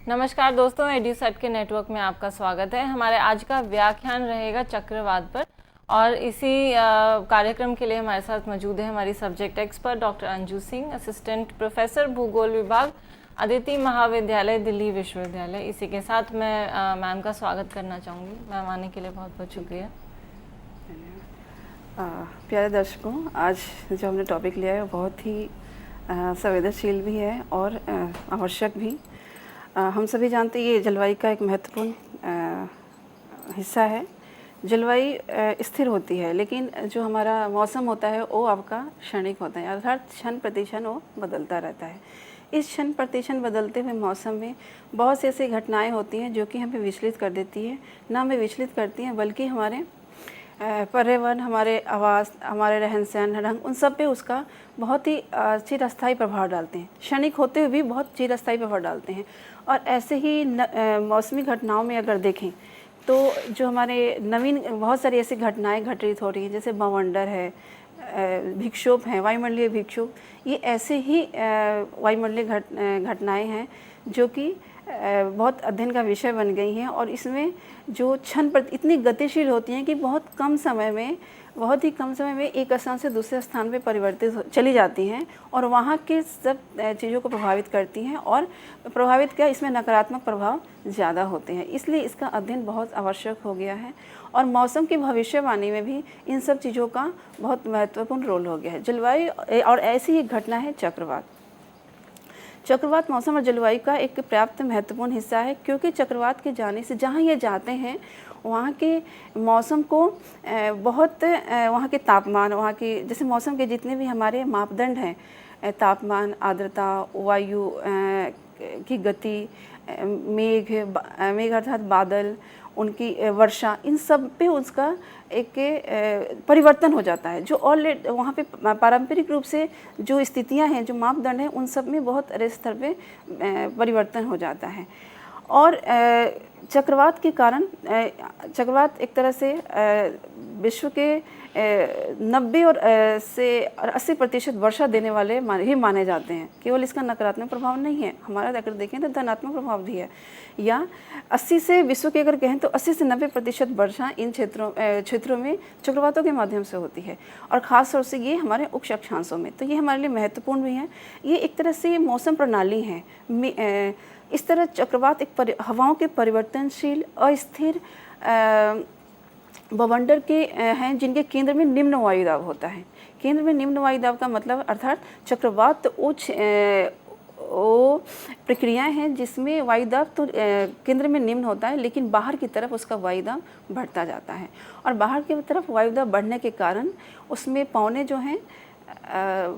नमस्कार दोस्तों, एड्यूसेट के नेटवर्क में आपका स्वागत है। हमारे आज का व्याख्यान रहेगा चक्रवात पर और इसी कार्यक्रम के लिए हमारे साथ मौजूद है हमारी subject expert doctor Anju Singh, assistant professor भूगोल विभाग, अदिति महाविद्यालय, दिल्ली विश्वविद्यालय। इसी के साथ मैं मैम का स्वागत करना चाहूँगी। मैम आने के लिए बहुत बहुत शुक्रिया। प्यारे दर्शकों, आज जो हमने टॉपिक लिया है वो बहुत ही संवेदनशील भी है और आवश्यक भी। हम सभी जानते हैं ये जलवायु का एक महत्वपूर्ण हिस्सा है। जलवायु स्थिर होती है, लेकिन जो हमारा मौसम होता है वो आपका क्षणिक होता है, अर्थात क्षण प्रतिक्षण वो बदलता रहता है। इस क्षण प्रतिक्षण बदलते हुए मौसम में बहुत सी ऐसी घटनाएं होती हैं जो कि हमें विचलित कर देती है। ना हमें विचलित करती हैं बल्कि हमारे पर्यावरण, हमारे आवास, हमारे रहन सहन ढंग, उन सब पे उसका बहुत ही चिरस्थायी प्रभाव डालते हैं। क्षणिक होते हुए भी बहुत चिरस्थायी प्रभाव डालते हैं। और ऐसे ही मौसमी घटनाओं में अगर देखें तो जो हमारे नवीन बहुत सारी ऐसी घटनाएं घटित हो रही हैं, जैसे बवंडर है, विक्षोभ हैं, वायुमंडलीय विक्षोभ, ये ऐसे ही वायुमंडलीय घटनाएं हैं जो कि बहुत अध्ययन का विषय बन गई हैं। और इसमें जो क्षण पर इतनी गतिशील होती हैं कि बहुत ही कम समय में एक स्थान से दूसरे स्थान पे परिवर्तित चली जाती हैं और वहाँ के सब चीज़ों को प्रभावित करती हैं। और प्रभावित क्या, इसमें नकारात्मक प्रभाव ज़्यादा होते हैं, इसलिए इसका अध्ययन बहुत आवश्यक हो गया है। और मौसम की भविष्यवाणी में भी इन सब चीज़ों का बहुत महत्वपूर्ण रोल हो गया है। जलवायु और ऐसी ही घटना है चक्रवात। चक्रवात मौसम और जलवायु का एक पर्याप्त महत्वपूर्ण हिस्सा है, क्योंकि चक्रवात के जाने से जहाँ ये जाते हैं वहाँ के मौसम को बहुत वहाँ के तापमान, वहाँ की जैसे मौसम के जितने भी हमारे मापदंड हैं, तापमान, आर्द्रता, वायु की गति, मेघ अर्थात बादल, उनकी वर्षा, इन सब पे उसका एक परिवर्तन हो जाता है। जो ऑलरेडी वहाँ पे पारंपरिक रूप से जो स्थितियाँ हैं, जो मापदंड हैं, उन सब में बहुत अरे स्तर पे परिवर्तन हो जाता है। और चक्रवात के कारण चक्रवात एक तरह से विश्व के 90 से 80% वर्षा देने वाले ही माने जाते हैं। केवल इसका नकारात्मक प्रभाव नहीं है, हमारा अगर देखें तो धनात्मक प्रभाव भी है। या 80 से विश्व के अगर कहें तो 80 से 90% वर्षा इन क्षेत्रों में चक्रवातों के माध्यम से होती है, और ख़ास तौर से ये हमारे उच्च अक्षांशों में। तो ये हमारे लिए महत्वपूर्ण भी है। ये एक तरह से मौसम प्रणाली है। इस तरह चक्रवात एक हवाओं के परिवर्तनशील अस्थिर बवंडर के हैं, जिनके केंद्र में निम्न वायुदाब होता है। केंद्र में निम्न वायुदाब का मतलब अर्थात चक्रवात वो प्रक्रियाएं हैं जिसमें वायुदाब तो केंद्र में निम्न होता है, लेकिन बाहर की तरफ उसका वायुदाब बढ़ता जाता है। और बाहर की तरफ वायुदाब बढ़ने के कारण उसमें पवनें जो हैं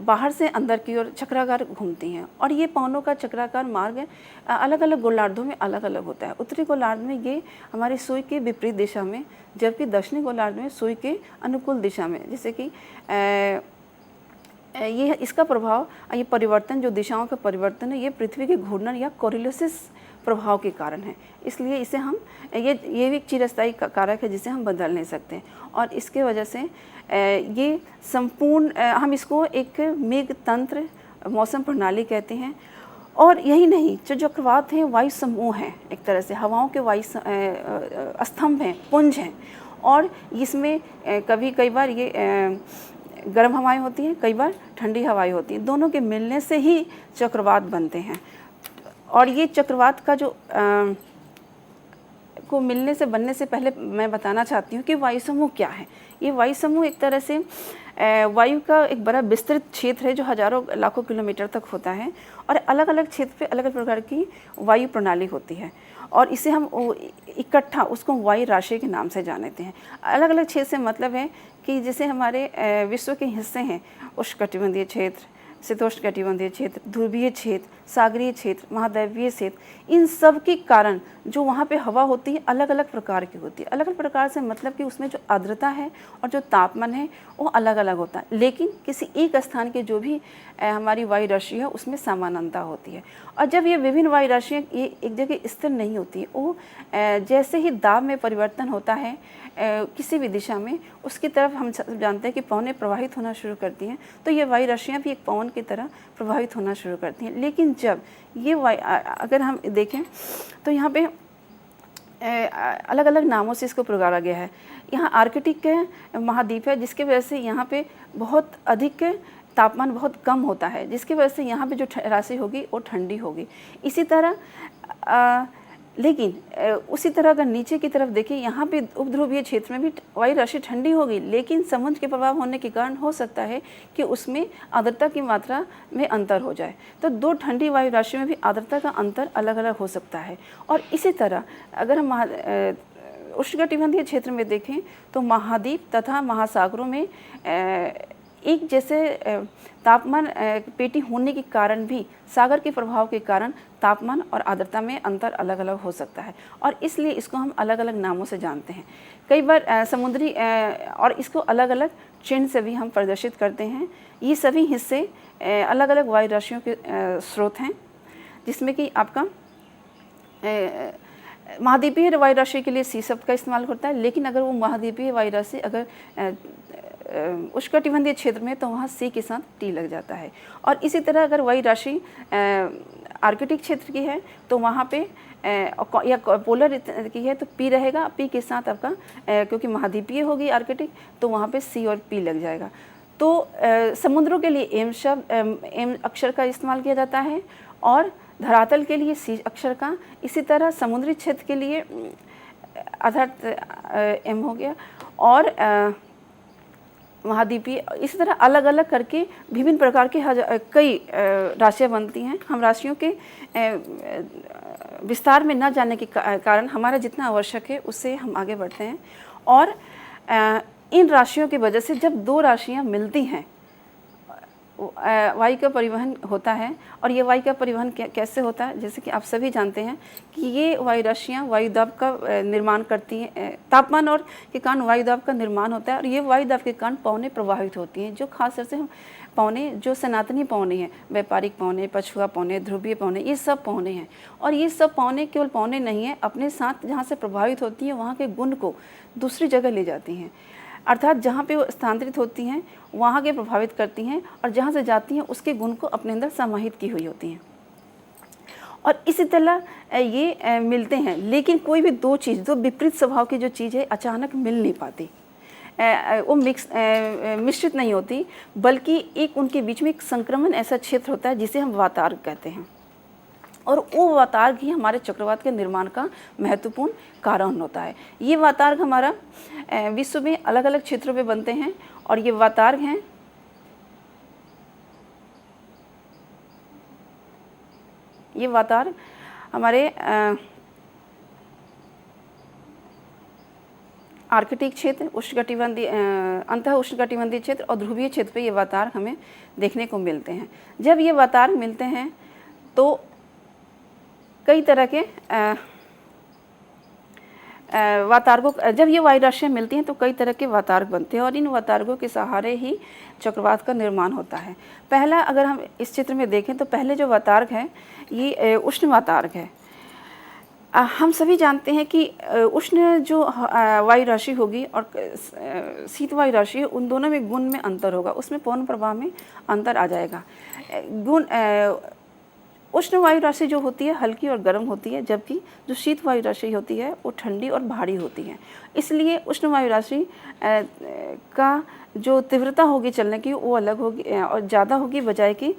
बाहर से अंदर की ओर चक्राकार घूमती हैं। और ये पवनों का चक्राकार मार्ग अलग अलग गोलार्धों में अलग अलग होता है। उत्तरी गोलार्ध में ये हमारी सुई के विपरीत दिशा में, जबकि दक्षिणी गोलार्ध में सुई के अनुकूल दिशा में। जैसे कि ये इसका प्रभाव, ये परिवर्तन, जो दिशाओं का परिवर्तन है, ये पृथ्वी के घूर्णन या कोरियोलिसिस प्रभाव के कारण है। इसलिए इसे हम ये भी एक चिरस्थायी कारक है जिसे हम बदल नहीं सकते। और इसके वजह से ये संपूर्ण हम इसको एक मेघ तंत्र, मौसम प्रणाली कहते हैं। और यही नहीं, जो चक्रवात हैं वायु समूह हैं, एक तरह से हवाओं के वायु स्तंभ हैं, पुंज हैं। और इसमें कई बार ये गर्म हवाएं होती हैं, कई बार ठंडी हवाएं होती हैं। दोनों के मिलने से ही चक्रवात बनते हैं। और ये चक्रवात का जो को मिलने से बनने से पहले मैं बताना चाहती हूँ कि वायु समूह क्या है। ये वायु समूह एक तरह से वायु का एक बड़ा विस्तृत क्षेत्र है जो हजारों लाखों किलोमीटर तक होता है। और अलग अलग क्षेत्र पे अलग अलग प्रकार की वायु प्रणाली होती है, और इसे हम इकट्ठा उसको वायु राशि के नाम से जानते हैं। अलग अलग क्षेत्र से मतलब है कि जैसे हमारे विश्व के हिस्से हैं, उष्णकटिबंधीय क्षेत्र, शीतोष्णकटिबंधीय क्षेत्र, ध्रुवीय क्षेत्र, सागरीय क्षेत्र, महाद्वीपीय क्षेत्र, इन सब के कारण जो वहाँ पे हवा होती है अलग अलग प्रकार की होती है। अलग अलग प्रकार से मतलब कि उसमें जो आर्द्रता है और जो तापमान है वो अलग अलग होता है, लेकिन किसी एक स्थान के जो भी हमारी वायु राशि है उसमें समानता होती है। और जब ये विभिन्न वायु राशियाँ ये एक जगह स्थिर नहीं होती है, वो जैसे ही दाब में परिवर्तन होता है किसी भी दिशा में, उसकी तरफ हम जानते हैं कि पवनें प्रवाहित होना शुरू करती हैं। तो ये वायु राशियाँ भी एक पवन की तरह प्रभावित होना शुरू करती हैं। लेकिन जब ये अगर हम देखें तो यहाँ पे अलग अलग नामों से इसको पुकारा गया है। यहाँ आर्कटिक महाद्वीप है, जिसकी वजह से यहाँ पे बहुत अधिक तापमान बहुत कम होता है, जिसकी वजह से यहाँ पे जो राशि होगी वो ठंडी होगी। इसी तरह लेकिन उसी तरह अगर नीचे की तरफ देखें, यहाँ पे उपध्रुवीय क्षेत्र में भी वायु राशि ठंडी होगी, लेकिन समुद्र के प्रभाव होने के कारण हो सकता है कि उसमें आर्द्रता की मात्रा में अंतर हो जाए। तो दो ठंडी वायु राशि में भी आर्द्रता का अंतर अलग अलग हो सकता है। और इसी तरह अगर हम उष्णकटिबंधीय क्षेत्र में देखें तो महाद्वीप तथा महासागरों में एक जैसे तापमान पेटी होने के कारण भी सागर के प्रभाव के कारण तापमान और आर्द्रता में अंतर अलग अलग हो सकता है, और इसलिए इसको हम अलग अलग नामों से जानते हैं। कई बार समुद्री और इसको अलग अलग चिन्ह से भी हम प्रदर्शित करते हैं। ये सभी हिस्से अलग अलग वायु राशियों के स्रोत हैं, जिसमें कि आपका महाद्वीपीय वायु राशि के लिए सी शब्द का इस्तेमाल होता है, लेकिन अगर वो महाद्वीपीय वायु राशि अगर उष्णकटिबंधीय क्षेत्र में तो वहाँ सी के साथ टी लग जाता है। और इसी तरह अगर वायु राशि आर्कटिक क्षेत्र की है तो वहाँ पे या पोलर की है तो पी रहेगा, पी के साथ आपका क्योंकि महाद्वीपीय होगी आर्कटिक तो वहाँ पे सी और पी लग जाएगा। तो समुद्रों के लिए एम शब्द एम अक्षर का इस्तेमाल किया जाता है, और धरातल के लिए सी अक्षर का। इसी तरह समुद्री क्षेत्र के लिए अर्थात एम हो गया, और महाद्वीपीय, इसी तरह अलग अलग करके विभिन्न प्रकार के कई राशियाँ बनती हैं। हम राशियों के विस्तार में न जाने के कारण हमारा जितना आवश्यक है उससे हम आगे बढ़ते हैं। और इन राशियों की वजह से जब दो राशियाँ मिलती हैं वायु का परिवहन होता है। और ये वायु का परिवहन कैसे होता है, जैसे कि आप सभी जानते हैं कि ये वायु राशियाँ वायुदाब का निर्माण करती हैं। तापमान और के कारण वायुदाब का निर्माण होता है, और ये वायुदाब के कारण पवनें प्रभावित होती हैं, जो खास तौर से हम पवनें जो सनातनी पवनें हैं, व्यापारिक पवनें, पछुआ पवनें, ध्रुवीय पवनें, ये सब पवनें हैं। और ये सब पवनें केवल पवनें नहीं हैं, अपने साथ जहाँ से प्रभावित होती हैं वहाँ के गुण को दूसरी जगह ले जाती हैं, अर्थात जहाँ पे वो स्थानांतरित होती हैं वहाँ के प्रभावित करती हैं, और जहाँ से जाती हैं उसके गुण को अपने अंदर समाहित की हुई होती हैं। और इसी तरह ये मिलते हैं, लेकिन कोई भी दो चीज़, दो विपरीत स्वभाव की जो चीज़ है अचानक मिल नहीं पाती, वो मिश्रित नहीं होती, बल्कि एक उनके बीच में एक संक्रमण ऐसा क्षेत्र होता है जिसे हम वातार्क कहते हैं। और वो वातार्क ही हमारे चक्रवात के निर्माण का महत्वपूर्ण कारण होता है। ये वातार्क हमारा विश्व में अलग अलग क्षेत्रों में बनते हैं, और ये वातार्क हैं ये वातार्क हमारे आर्कटिक क्षेत्र, उष्णकटिबंधीय अंतः उष्णकटिबंधीय क्षेत्र और ध्रुवीय क्षेत्र पे ये वातार्क हमें देखने को मिलते हैं। जब ये वातार्क मिलते हैं तो कई तरह के वातार्कों, जब ये वायु राशियाँ मिलती हैं तो कई तरह के वातार्क बनते हैं, और इन वातार्कों के सहारे ही चक्रवात का निर्माण होता है। पहला अगर हम इस चित्र में देखें तो पहले जो वातार्क है ये उष्ण वातार्क है। हम सभी जानते हैं कि उष्ण जो वायु राशि होगी और शीत वायु राशि है, उन दोनों में गुण में अंतर होगा, उसमें पवन प्रवाह में अंतर आ जाएगा। गुण उष्ण वायु राशि जो होती है हल्की और गर्म होती है, जबकि जो शीत वायु राशि होती है वो ठंडी और भारी होती है। इसलिए उष्ण वायु राशि का जो तीव्रता होगी चलने की वो अलग होगी और ज़्यादा होगी बजाय कि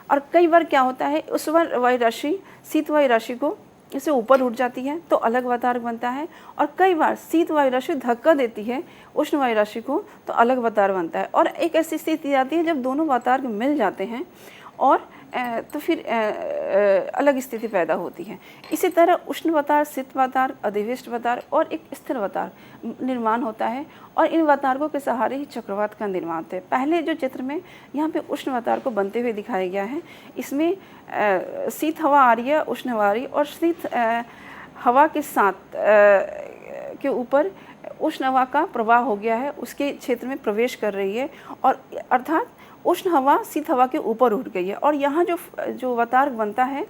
और कई बार क्या होता है, उस वायु राशि शीत वायु राशि को इससे ऊपर उठ जाती है तो अलग वातार्क बनता है, और कई बार शीत वायु राशि धक्का देती है उष्ण वायु राशि को तो अलग वातार्क बनता है। और एक ऐसी स्थिति आती है जब दोनों वातार्क मिल जाते हैं और तो फिर अलग स्थिति पैदा होती है। इसी तरह उष्ण वातार्क, शीत वातार्क, अधिवेष्ट वातार्क और एक स्थिर वातार्क निर्माण होता है, और इन वातार्कों के सहारे ही चक्रवात का निर्माण होता है। पहले जो चित्र में यहाँ पे उष्ण वातार्क को बनते हुए दिखाया गया है, इसमें शीत हवा आ रही है, उष्ण हवा आ रही है, और शीत हवा के साथ के ऊपर उष्ण हवा का प्रवाह हो गया है, उसके क्षेत्र में प्रवेश कर रही है, और अर्थात उष्ण हवा शीत हवा के ऊपर उठ गई है, और यहाँ जो वातार्क बनता है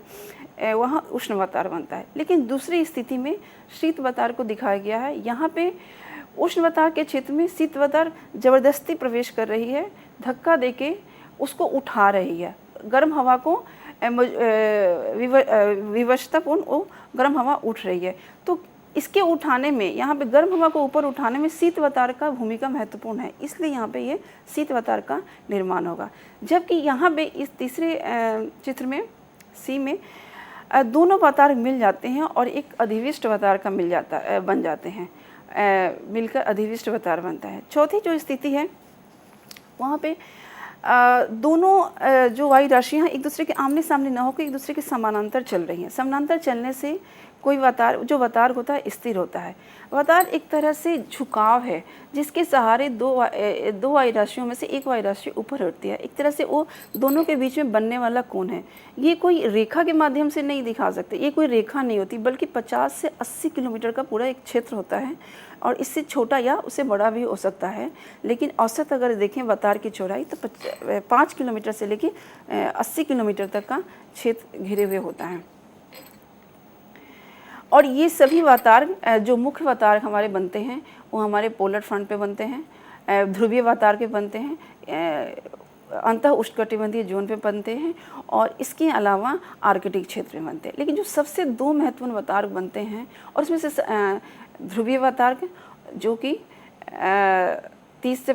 वहाँ उष्ण वातार्क बनता है। लेकिन दूसरी स्थिति में शीत वातार्क को दिखाया गया है, यहाँ पे उष्णवतार के क्षेत्र में शीतवतार जबरदस्ती प्रवेश कर रही है, धक्का देके उसको उठा रही है। गर्म हवा को विवशतापूर्ण वो गर्म हवा उठ रही है। तो इसके उठाने में, यहाँ पे गर्म हवा को ऊपर उठाने में शीतवतार का भूमिका महत्वपूर्ण है, इसलिए यहाँ पे ये शीतवतार का निर्माण होगा। जबकि यहाँ पे इस तीसरे चित्र में सी में दोनों वतार मिल जाते हैं और एक अधिविष्ट वतार का बन जाते हैं, मिलकर अधिविष्ट वतार बनता है। चौथी जो स्थिति है वहाँ पे दोनों जो वायु राशियाँ एक दूसरे के आमने सामने न होकर एक दूसरे के समानांतर चल रही हैं। समानांतर चलने से कोई वतार, जो वतार होता है स्थिर होता है। वतार एक तरह से झुकाव है जिसके सहारे दो वायु राशियों में से एक वायु राशि ऊपर उठती है। एक तरह से वो दोनों के बीच में बनने वाला कोण है। ये कोई रेखा के माध्यम से नहीं दिखा सकते, ये कोई रेखा नहीं होती, बल्कि 50 से 80 किलोमीटर का पूरा एक क्षेत्र होता है और इससे छोटा या उससे बड़ा भी हो सकता है। लेकिन औसत अगर देखें वतार की चौड़ाई तो 5 किलोमीटर से लेकर 80 किलोमीटर तक का क्षेत्र घिरे हुए होता है। और ये सभी वतार जो मुख्य वतार हमारे बनते हैं वो हमारे पोलर फ्रंट पे बनते हैं, ध्रुवीय वतार के बनते हैं, अंतः उष्णकटिबंधीय जोन पे बनते हैं और इसके अलावा आर्कटिक क्षेत्र में बनते हैं। लेकिन जो सबसे दो महत्वपूर्ण वतार बनते हैं और उसमें से ध्रुवीय वतार जो कि 30 से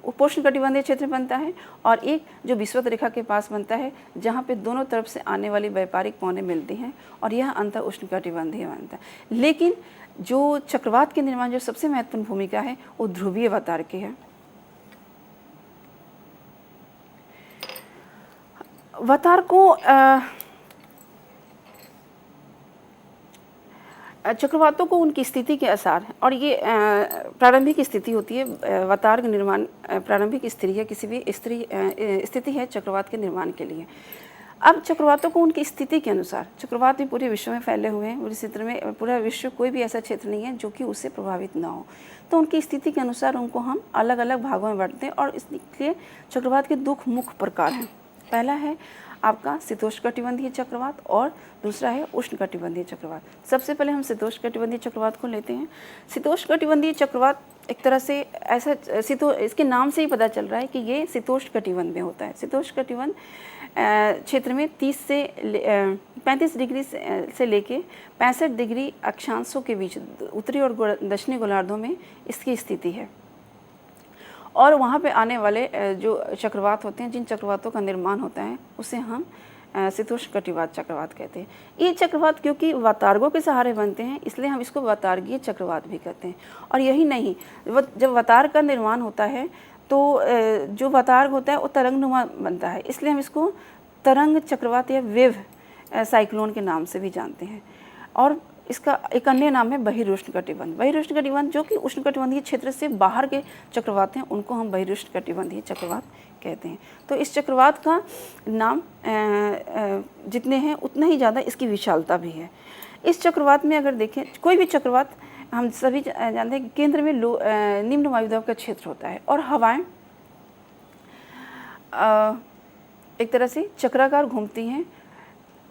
उपोष्णकटिबंधीय क्षेत्र बनता है और एक जो विषुवत रेखा के पास बनता है जहाँ पे दोनों तरफ से आने वाली व्यापारिक पौने मिलती हैं और यह अंतर उष्णकटिबंधीय बनता है। लेकिन जो चक्रवात के निर्माण जो सबसे महत्वपूर्ण भूमिका है वो ध्रुवीय वतार की है। वतार को चक्रवातों को उनकी स्थिति के आसार और ये प्रारंभिक स्थिति होती है। वतार का निर्माण प्रारंभिक स्थिति है, किसी भी स्थिति है चक्रवात के निर्माण के लिए। अब चक्रवातों को उनकी स्थिति के अनुसार, चक्रवात भी पूरे विश्व में फैले हुए हैं, पूरे क्षेत्र में, पूरा विश्व कोई भी ऐसा क्षेत्र नहीं है जो कि उससे प्रभावित ना हो। तो उनकी स्थिति के अनुसार उनको हम अलग अलग भागों में बांटते हैं और इसलिए चक्रवात के दो मुख्य प्रकार हैं। पहला है आपका शीतोष्णकटिबंधीय चक्रवात और दूसरा है उष्णकटिबंधीय चक्रवात। सबसे पहले हम शीतोष्णकटिबंधीय चक्रवात को लेते हैं। शीतोष्णकटिबंधीय चक्रवात एक तरह से ऐसा इसके नाम से ही पता चल रहा है कि ये शीतोष्णकटिबंध में होता है। शीतोष्णकटिबंध क्षेत्र में 30 से 35 डिग्री से लेके 65 डिग्री अक्षांशों के बीच उत्तरी और दक्षिणी गोलार्धों में इसकी स्थिति है। और वहाँ पे आने वाले जो चक्रवात होते हैं, जिन चक्रवातों का निर्माण होता है उसे हम शीतोष्णकटिबंधीय चक्रवात कहते हैं। ये चक्रवात क्योंकि वतार्गों के सहारे बनते हैं इसलिए हम इसको वतार्गीय चक्रवात भी कहते हैं। और यही नहीं, जब वतार का निर्माण होता है तो जो वतार्ग होता है वो तरंगनुमा बनता है, इसलिए हम इसको तरंग चक्रवात या वेव साइक्लोन के नाम से भी जानते हैं। और इसका एक अन्य नाम है बहिरुष्णकटिबंध। बहिरुष्णकटिबंध जो कि उष्णकटिबंधीय क्षेत्र से बाहर के चक्रवात हैं उनको हम बहिरुष्णकटिबंधीय चक्रवात कहते हैं। तो इस चक्रवात का नाम जितने हैं उतना ही ज़्यादा इसकी विशालता भी है। इस चक्रवात में अगर देखें, कोई भी चक्रवात हम सभी जानते हैं कि केंद्र में निम्न वायुदाब का क्षेत्र होता है और हवाएं एक तरह से चक्राकार घूमती हैं।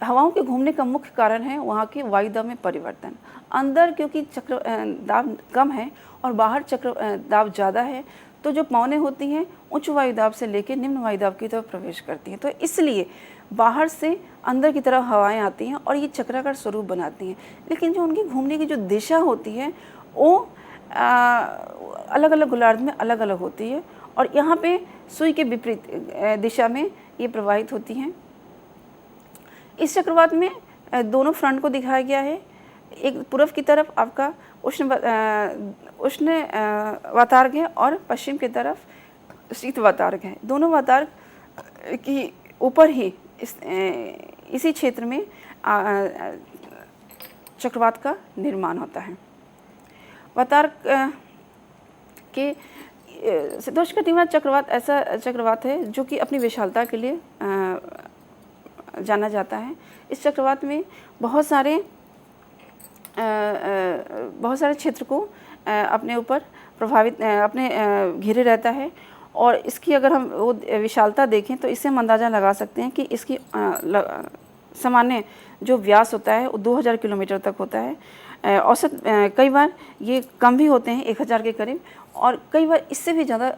हवाओं के घूमने का मुख्य कारण है वहाँ के वायुदाब में परिवर्तन। अंदर क्योंकि चक्र दाब कम है और बाहर चक्र दाब ज़्यादा है, तो जो पौने होती हैं उच्च वायुदाब से लेकर निम्न वायुदाब की तरफ प्रवेश करती हैं। तो इसलिए बाहर से अंदर की तरफ हवाएं आती हैं और ये चक्राकार स्वरूप बनाती हैं। लेकिन जो उनकी घूमने की जो दिशा होती है वो अलग अलग गोलार्ध में अलग अलग होती है और यहाँ पे सुई के विपरीत दिशा में ये प्रवाहित होती हैं। इस चक्रवात में दोनों फ्रंट को दिखाया गया है। एक पूर्व की तरफ आपका उष्ण वातार्ग है और पश्चिम की तरफ शीत वातार्ग है। दोनों वातार्ग की ऊपर ही इसी क्षेत्र में चक्रवात का निर्माण होता है। वातार्ग के शीतोष्णकटिबंधीय चक्रवात ऐसा चक्रवात है जो कि अपनी विशालता के लिए जाना जाता है। इस चक्रवात में बहुत सारे क्षेत्र को अपने ऊपर प्रभावित अपने घेरे रहता है और इसकी अगर हम वो विशालता देखें तो इससे हम अंदाज़ा लगा सकते हैं कि इसकी सामान्य जो व्यास होता है वो 2000 किलोमीटर तक होता है। औसत कई बार ये कम भी होते हैं 1000 के करीब, और कई बार इससे भी ज़्यादा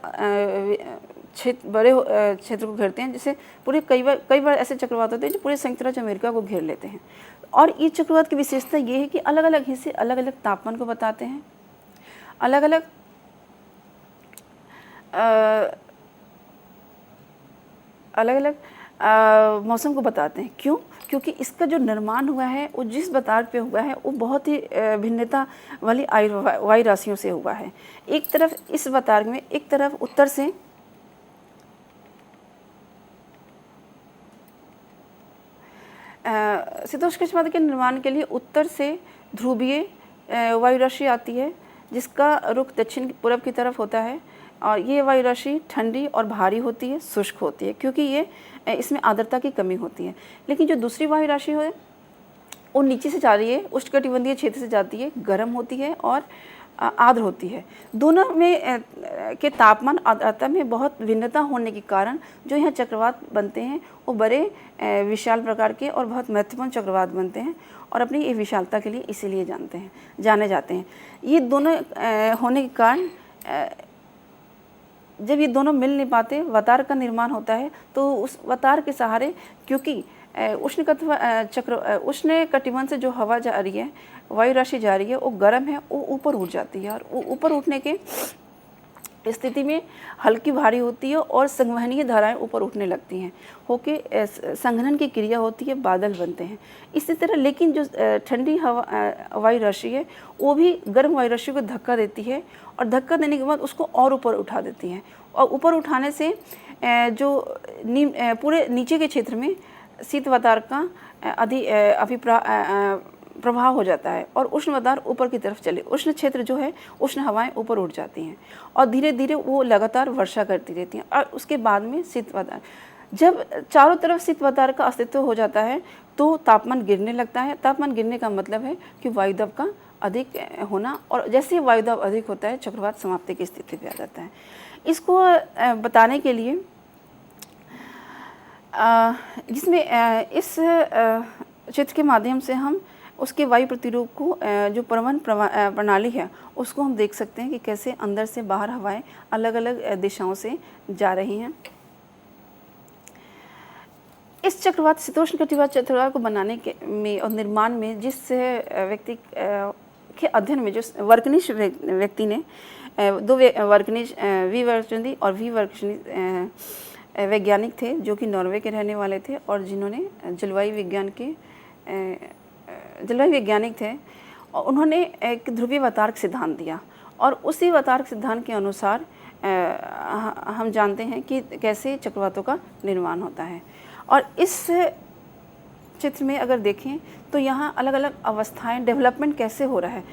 बड़े क्षेत्र को घेरते हैं, जैसे पूरे कई बार ऐसे चक्रवात होते हैं जो पूरे संयुक्त राज्य अमेरिका को घेर लेते हैं। और ये चक्रवात की विशेषता ये है कि अलग अलग हिस्से अलग अलग तापमान को बताते हैं, अलग अलग मौसम को बताते हैं। क्यों? क्योंकि इसका जो निर्माण हुआ है वो जिस बतार पे हुआ है वो बहुत ही भिन्नता वाली वायु राशियों से हुआ है। एक तरफ इस बतार में, एक तरफ उत्तर से शीतोष्ण कटिबंध के निर्माण के लिए उत्तर से ध्रुवीय वायु राशि आती है, जिसका रुख दक्षिण पूर्व की तरफ होता है, और ये वायु राशि ठंडी और भारी होती है, शुष्क होती है, क्योंकि ये इसमें आर्द्रता की कमी होती है। लेकिन जो दूसरी वायु राशि है वो नीचे से जा रही है, उष्णकटिबंधीय क्षेत्र से जाती है, गर्म होती है और आर्द्र होती है। दोनों में के तापमान आर्द्रता में बहुत भिन्नता होने के कारण जो यहाँ चक्रवात बनते हैं वो बड़े विशाल प्रकार के और बहुत महत्वपूर्ण चक्रवात बनते हैं, और अपनी ये विशालता के लिए इसीलिए जाने जाते हैं। ये दोनों होने के कारण जब ये दोनों मिल नहीं पाते, वतार का निर्माण होता है, तो उस वतार के सहारे, क्योंकि उष्ण कटिबंध से जो हवा जा रही है, वायु राशि जा रही है, वो गर्म है, वो ऊपर उठ जाती है, और वो ऊपर उठने के स्थिति में हल्की भारी होती है और संवहनीय धाराएं ऊपर उठने लगती हैं, होके संघनन की क्रिया होती है, बादल बनते हैं। इसी तरह लेकिन जो ठंडी हवा वायु राशि है वो भी गर्म वायु राशि को धक्का देती है, और धक्का देने के बाद उसको और ऊपर उठा देती है, और ऊपर उठाने से जो पूरे नीचे के क्षेत्र में शीत वातार का प्रभाव हो जाता है, और उष्ण वातार ऊपर की तरफ चले, उष्ण क्षेत्र जो है, उष्ण हवाएं ऊपर उठ जाती हैं, और धीरे धीरे वो लगातार वर्षा करती रहती हैं। और उसके बाद में शीत वातार, जब चारों तरफ शीत वातार का अस्तित्व हो जाता है तो तापमान गिरने लगता है। तापमान गिरने का मतलब है कि वायुदाब का अधिक होना, और जैसे ही वायुदाब अधिक होता है चक्रवात समाप्ति की स्थिति पे आ जाता है। इसको बताने के लिए जिसमें इस चित्र के माध्यम से हम उसके वायु प्रतिरूप को जो परिवहन प्रणाली है उसको हम देख सकते हैं कि कैसे अंदर से बाहर हवाएं अलग अलग दिशाओं से जा रही हैं। इस चक्रवात शीतोष्ण कटिबंध चक्रवात को बनाने के में और निर्माण में जिस व्यक्ति के अध्ययन में जो वर्कनिश व्यक्ति ने दो वर्कनिश वी वर्कनिश और वी वर्कनिश वैज्ञानिक थे जो कि नॉर्वे के रहने वाले थे और जिन्होंने जलवायु वैज्ञानिक थे। और उन्होंने एक ध्रुवीय वातार्क सिद्धांत दिया और उसी वातार्क सिद्धांत के अनुसार हम जानते हैं कि कैसे चक्रवातों का निर्माण होता है। और इस चित्र में अगर देखें तो यहाँ अलग अलग अवस्थाएं, डेवलपमेंट कैसे हो रहा है,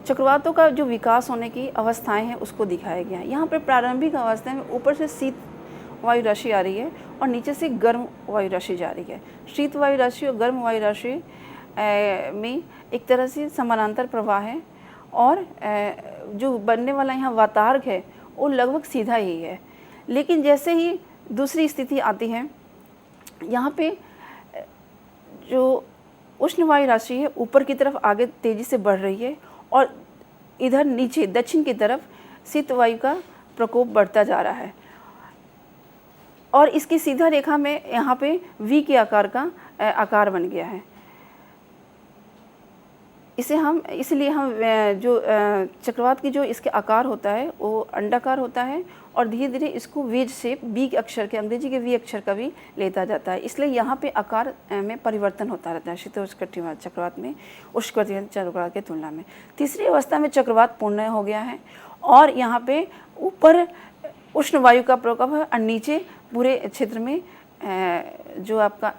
चक्रवातों का जो विकास होने की अवस्थाएं हैं उसको दिखाया गया है। यहाँ पर प्रारंभिक अवस्था में ऊपर से शीत वायु राशि आ रही है और नीचे से गर्म वायु राशि जा रही है। शीत वायु राशि और गर्म वायु राशि में एक तरह से समानांतर प्रवाह है और जो बनने वाला यहाँ वातार्क है वो लगभग सीधा ही है। लेकिन जैसे ही दूसरी स्थिति आती है, यहाँ पे जो उष्ण वायु राशि है ऊपर की तरफ आगे तेज़ी से बढ़ रही है और इधर नीचे दक्षिण की तरफ शीत वायु का प्रकोप बढ़ता जा रहा है और इसकी सीधा रेखा में यहाँ पे वी के आकार का आकार बन गया है। इसलिए हम जो चक्रवात की जो इसके आकार होता है वो अंडाकार होता है और धीरे धीरे इसको वेज शेप बी अक्षर के, अंग्रेजी के वी अक्षर का भी लेता जाता है। इसलिए यहाँ पे आकार में परिवर्तन होता रहता है शीतोष्ण कटिबंध चक्रवात में उष्णकटिबंध चक्रवात की तुलना में। तीसरी अवस्था में चक्रवात पूर्ण हो गया है और यहाँ पे ऊपर उष्ण वायु का प्रकोप है और नीचे पूरे क्षेत्र में जो आपका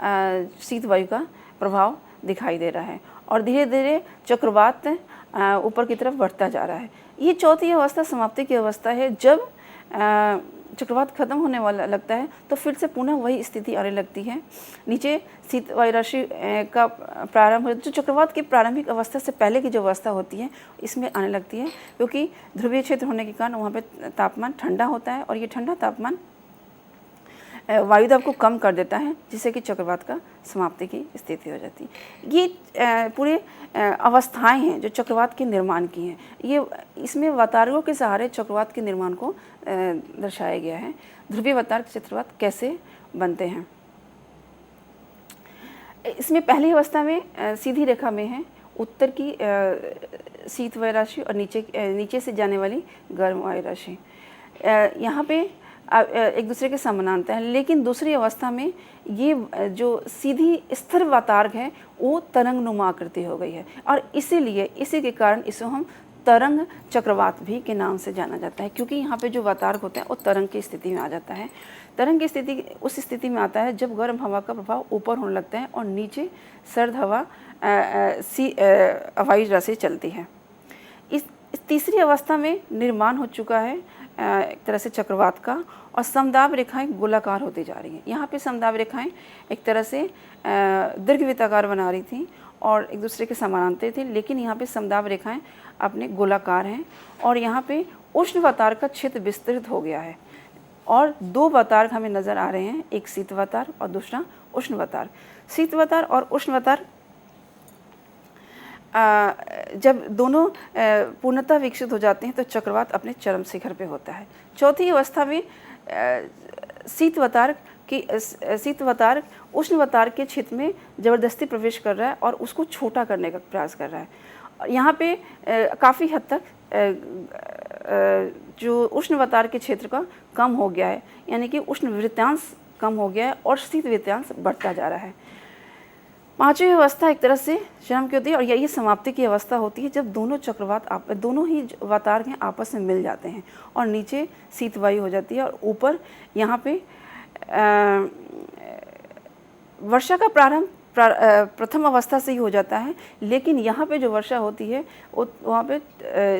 शीत वायु का प्रभाव दिखाई दे रहा है और धीरे धीरे चक्रवात ऊपर की तरफ बढ़ता जा रहा है। ये चौथी अवस्था समाप्ति की अवस्था है। जब चक्रवात खत्म होने वाला लगता है तो फिर से पुनः वही स्थिति आने लगती है। नीचे शीत वायु राशि का प्रारंभ जो चक्रवात की प्रारंभिक अवस्था से पहले की जो अवस्था होती है इसमें आने लगती है, क्योंकि ध्रुवीय क्षेत्र होने के कारण वहाँ पे तापमान ठंडा होता है और ये ठंडा तापमान वायु दाब को कम कर देता है, जिससे कि चक्रवात का समाप्ति की स्थिति हो जाती है। ये पूरे अवस्थाएं हैं जो चक्रवात के निर्माण की हैं। ये इसमें वातारकों के सहारे चक्रवात के निर्माण को दर्शाया गया है। ध्रुवीय वातारक चक्रवात कैसे बनते हैं, इसमें पहली अवस्था में सीधी रेखा में है उत्तर की शीत वायु राशि और नीचे से जाने वाली गर्म वायु राशि। यहाँ पे एक दूसरे के समानांतर हैं, लेकिन दूसरी अवस्था में ये जो सीधी स्थिर वातारक है वो तरंग नुमा आकृति हो गई है, और इसीलिए इसी के कारण इसे हम तरंग चक्रवात भी के नाम से जाना जाता है, क्योंकि यहाँ पे जो वातारक होता है वो तरंग की स्थिति में आ जाता है। तरंग की स्थिति उस स्थिति में आता है जब गर्म हवा का प्रभाव ऊपर होने लगता है और नीचे सर्द हवा वायु राशि चलती है। इस तीसरी अवस्था में निर्माण हो चुका है एक तरह से चक्रवात का, और समदाब रेखाएं गोलाकार होती जा रही हैं। यहाँ पे समदाब रेखाएं एक तरह से दीर्घवृत्ताकार बना रही थी और एक दूसरे के समानांतर थे, लेकिन यहाँ पे समदाब रेखाएं अपने गोलाकार हैं, और यहाँ पे उष्ण वातारक का क्षेत्र विस्तृत हो गया है, और दो वातारक हमें नज़र आ रहे हैं, एक शीत वातारक और दूसरा उष्ण वातारक। शीत वातारक और उष्ण वातारक जब दोनों पूर्णतः विकसित हो जाते हैं तो चक्रवात अपने चरम शिखर पे होता है। चौथी अवस्था में शीत वातारक उष्ण वातारक के क्षेत्र में ज़बरदस्ती प्रवेश कर रहा है और उसको छोटा करने का प्रयास कर रहा है। यहाँ पे काफ़ी हद तक जो उष्ण वातारक के क्षेत्र का कम हो गया है, यानी कि उष्ण वृत्तांश कम हो गया है और शीत वृत्तांश बढ़ता जा रहा है। पांचवी अवस्था एक तरह से चरम की होती है, और यही समाप्ति की अवस्था होती है जब दोनों ही वातारक हैं आपस में मिल जाते हैं और नीचे शीत वायु हो जाती है, और ऊपर यहाँ पे वर्षा का प्रारंभ प्रथम अवस्था से ही हो जाता है। लेकिन यहाँ पे जो वर्षा होती है वहाँ पे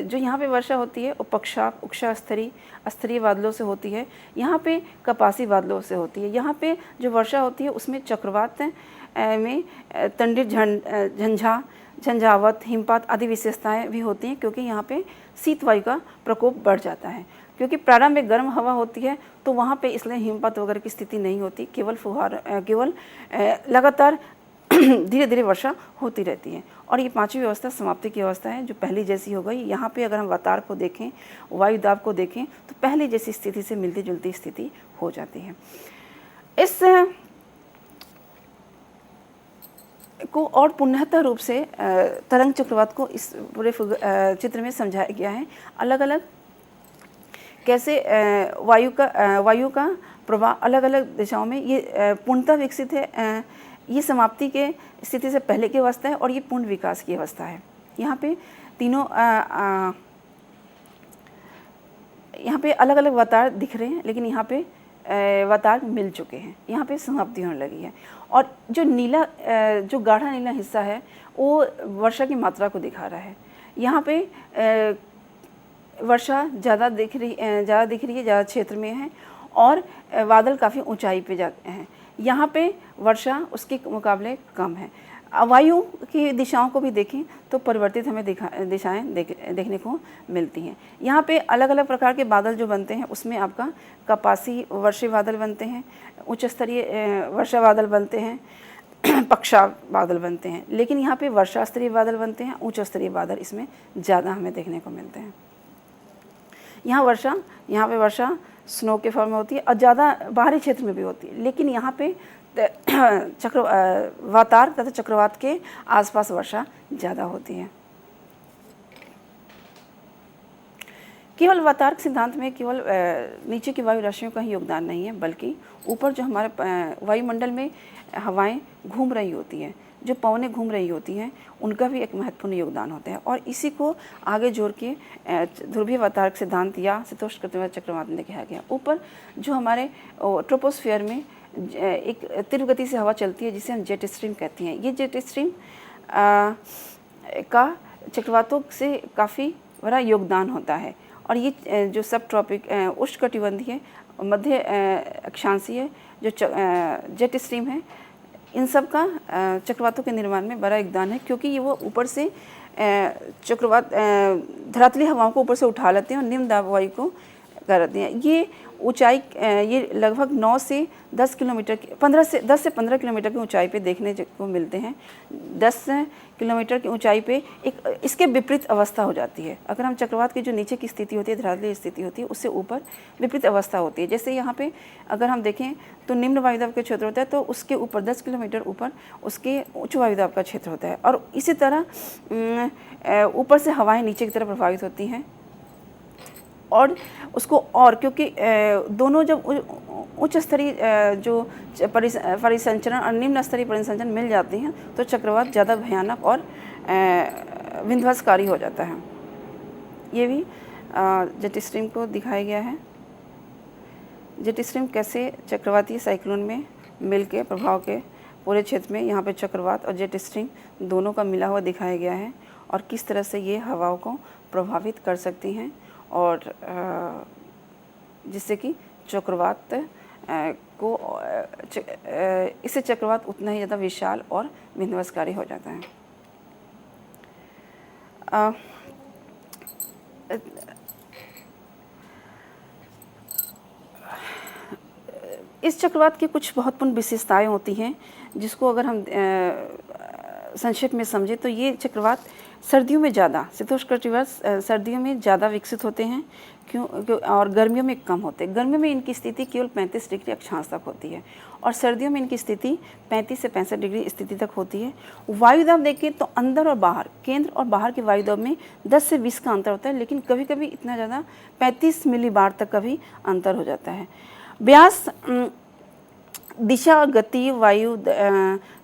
जो यहाँ पे वर्षा होती है वो पक्षाप उक्षा स्तरीय बादलों से होती है, यहाँ पे कपासी बादलों से होती है। यहाँ पे जो वर्षा होती है उसमें चक्रवात में तंडित झंझावत हिमपात आदि विशेषताएं भी होती हैं, क्योंकि यहाँ पे शीत वायु का प्रकोप बढ़ जाता है। क्योंकि प्रारंभ में गर्म हवा होती है तो वहाँ पे इसलिए हिमपात वगैरह की स्थिति नहीं होती, केवल लगातार धीरे धीरे वर्षा होती रहती है। और ये पांचवी अवस्था समाप्ति की अवस्था है जो पहली जैसी हो गई। यहाँ पे अगर हम वातार को देखें, वायु दाब को देखें, तो पहले जैसी स्थिति से मिलती जुलती स्थिति हो जाती है। इस को और पुनः रूप से तरंग चक्रवात को इस पूरे चित्र में समझाया गया है। अलग अलग कैसे वायु का प्रवाह अलग अलग दिशाओं में ये पूर्णतः विकसित है। ये समाप्ति के स्थिति से पहले की अवस्था है और ये पूर्ण विकास की अवस्था है। यहाँ पे तीनों यहाँ पे अलग अलग वातार दिख रहे हैं, लेकिन यहाँ पे वातार मिल चुके हैं, यहाँ पे समाप्ति होने लगी है। और जो नीला जो गाढ़ा नीला हिस्सा है वो वर्षा की मात्रा को दिखा रहा है। यहाँ पे वर्षा ज़्यादा दिख रही है, ज़्यादा क्षेत्र में है, और बादल काफ़ी ऊंचाई पे जाते हैं। यहाँ पे वर्षा उसके मुकाबले कम है। वायु की दिशाओं को भी देखें तो परिवर्तित हमें दिशाएं देखने को मिलती हैं। यहाँ पे अलग अलग प्रकार के बादल जो बनते हैं उसमें आपका कपासी वर्षा बादल बनते हैं, उच्च स्तरीय वर्षा बादल बनते हैं, पक्षा बादल बनते हैं। लेकिन यहाँ पे वर्षा स्तरीय बादल बनते हैं, उच्च स्तरीय बादल इसमें ज़्यादा हमें देखने को मिलते हैं। यहाँ पे वर्षा स्नो के फॉर्म में होती है और ज़्यादा बाहरी क्षेत्र में भी होती है। लेकिन यहाँ पे वातार तथा चक्रवात के आसपास वर्षा ज़्यादा होती है। केवल वातारक सिद्धांत में केवल नीचे की वायु राशियों का ही योगदान नहीं है, बल्कि ऊपर जो हमारे वायुमंडल में हवाएं घूम रही होती हैं, जो पवनें घूम रही होती हैं, उनका भी एक महत्वपूर्ण योगदान होता है। और इसी को आगे जोड़ के ध्रुवीय वातारक सिद्धांत या शीतोष्ण कटिबंधीय चक्रवात में कहा गया। ऊपर जो हमारे ट्रोपोस्फीयर में एक तीव्र गति से हवा चलती है जिसे हम जेट स्ट्रीम कहते हैं। ये जेट स्ट्रीम का चक्रवातों से काफ़ी बड़ा योगदान होता है। और ये जो सब ट्रॉपिक उष्णकटिबंधीय मध्य अक्षांशीय जो जेट स्ट्रीम है, इन सब का चक्रवातों के निर्माण में बड़ा योगदान है, क्योंकि ये वो ऊपर से चक्रवात धरातली हवाओं को ऊपर से उठा लेते हैं और निम्न दाब वायु को करती हैं। ये ऊंचाई ये लगभग 9 से 10 किलोमीटर 10 से 15 किलोमीटर की ऊंचाई पे देखने को मिलते हैं। 10 किलोमीटर की ऊंचाई पे एक इसके विपरीत अवस्था हो जाती है। अगर हम चक्रवात की जो नीचे की स्थिति होती है, धरातलीय स्थिति होती है, उससे ऊपर विपरीत अवस्था होती है। जैसे यहाँ पे अगर हम देखें तो निम्न वायुदाब का क्षेत्र होता है, तो उसके ऊपर 10 किलोमीटर ऊपर उसके उच्च वायुदाब का क्षेत्र होता है। और इसी तरह ऊपर से हवाएं नीचे की तरफ प्रभावित होती हैं और उसको, और क्योंकि दोनों जब उच्च स्तरीय जो परिसंचरण और निम्न स्तरीय परिसंचरण मिल जाती हैं तो चक्रवात ज़्यादा भयानक और विध्वंसकारी हो जाता है। ये भी जेट स्ट्रीम को दिखाया गया है। जेट स्ट्रीम कैसे चक्रवाती साइक्लोन में मिल के प्रभाव के पूरे क्षेत्र में यहाँ पे चक्रवात और जेट स्ट्रीम दोनों का मिला हुआ दिखाया गया है और किस तरह से ये हवाओं को प्रभावित कर सकती हैं और जिससे कि चक्रवात को इससे चक्रवात उतना ही ज़्यादा विशाल और विध्वंसकारी हो जाता है। इस चक्रवात की कुछ महत्वपूर्ण विशेषताएं होती हैं जिसको अगर हम संक्षेप में समझें तो ये चक्रवात सर्दियों में ज़्यादा, शीतोष्ण कटिबंध सर्दियों में ज़्यादा विकसित होते हैं क्यों और गर्मियों में कम होते हैं। गर्मियों में इनकी स्थिति केवल 35 डिग्री अक्षांश तक होती है और सर्दियों में इनकी स्थिति 35 से 65 डिग्री स्थिति तक होती है। वायुदाब देखें तो अंदर और बाहर, केंद्र और बाहर के वायुदाब में 10 से 20 का अंतर होता है, लेकिन कभी कभी इतना ज़्यादा 35 मिलीबार तक का भी अंतर हो जाता है। व्यास, दिशा, गति, वायु,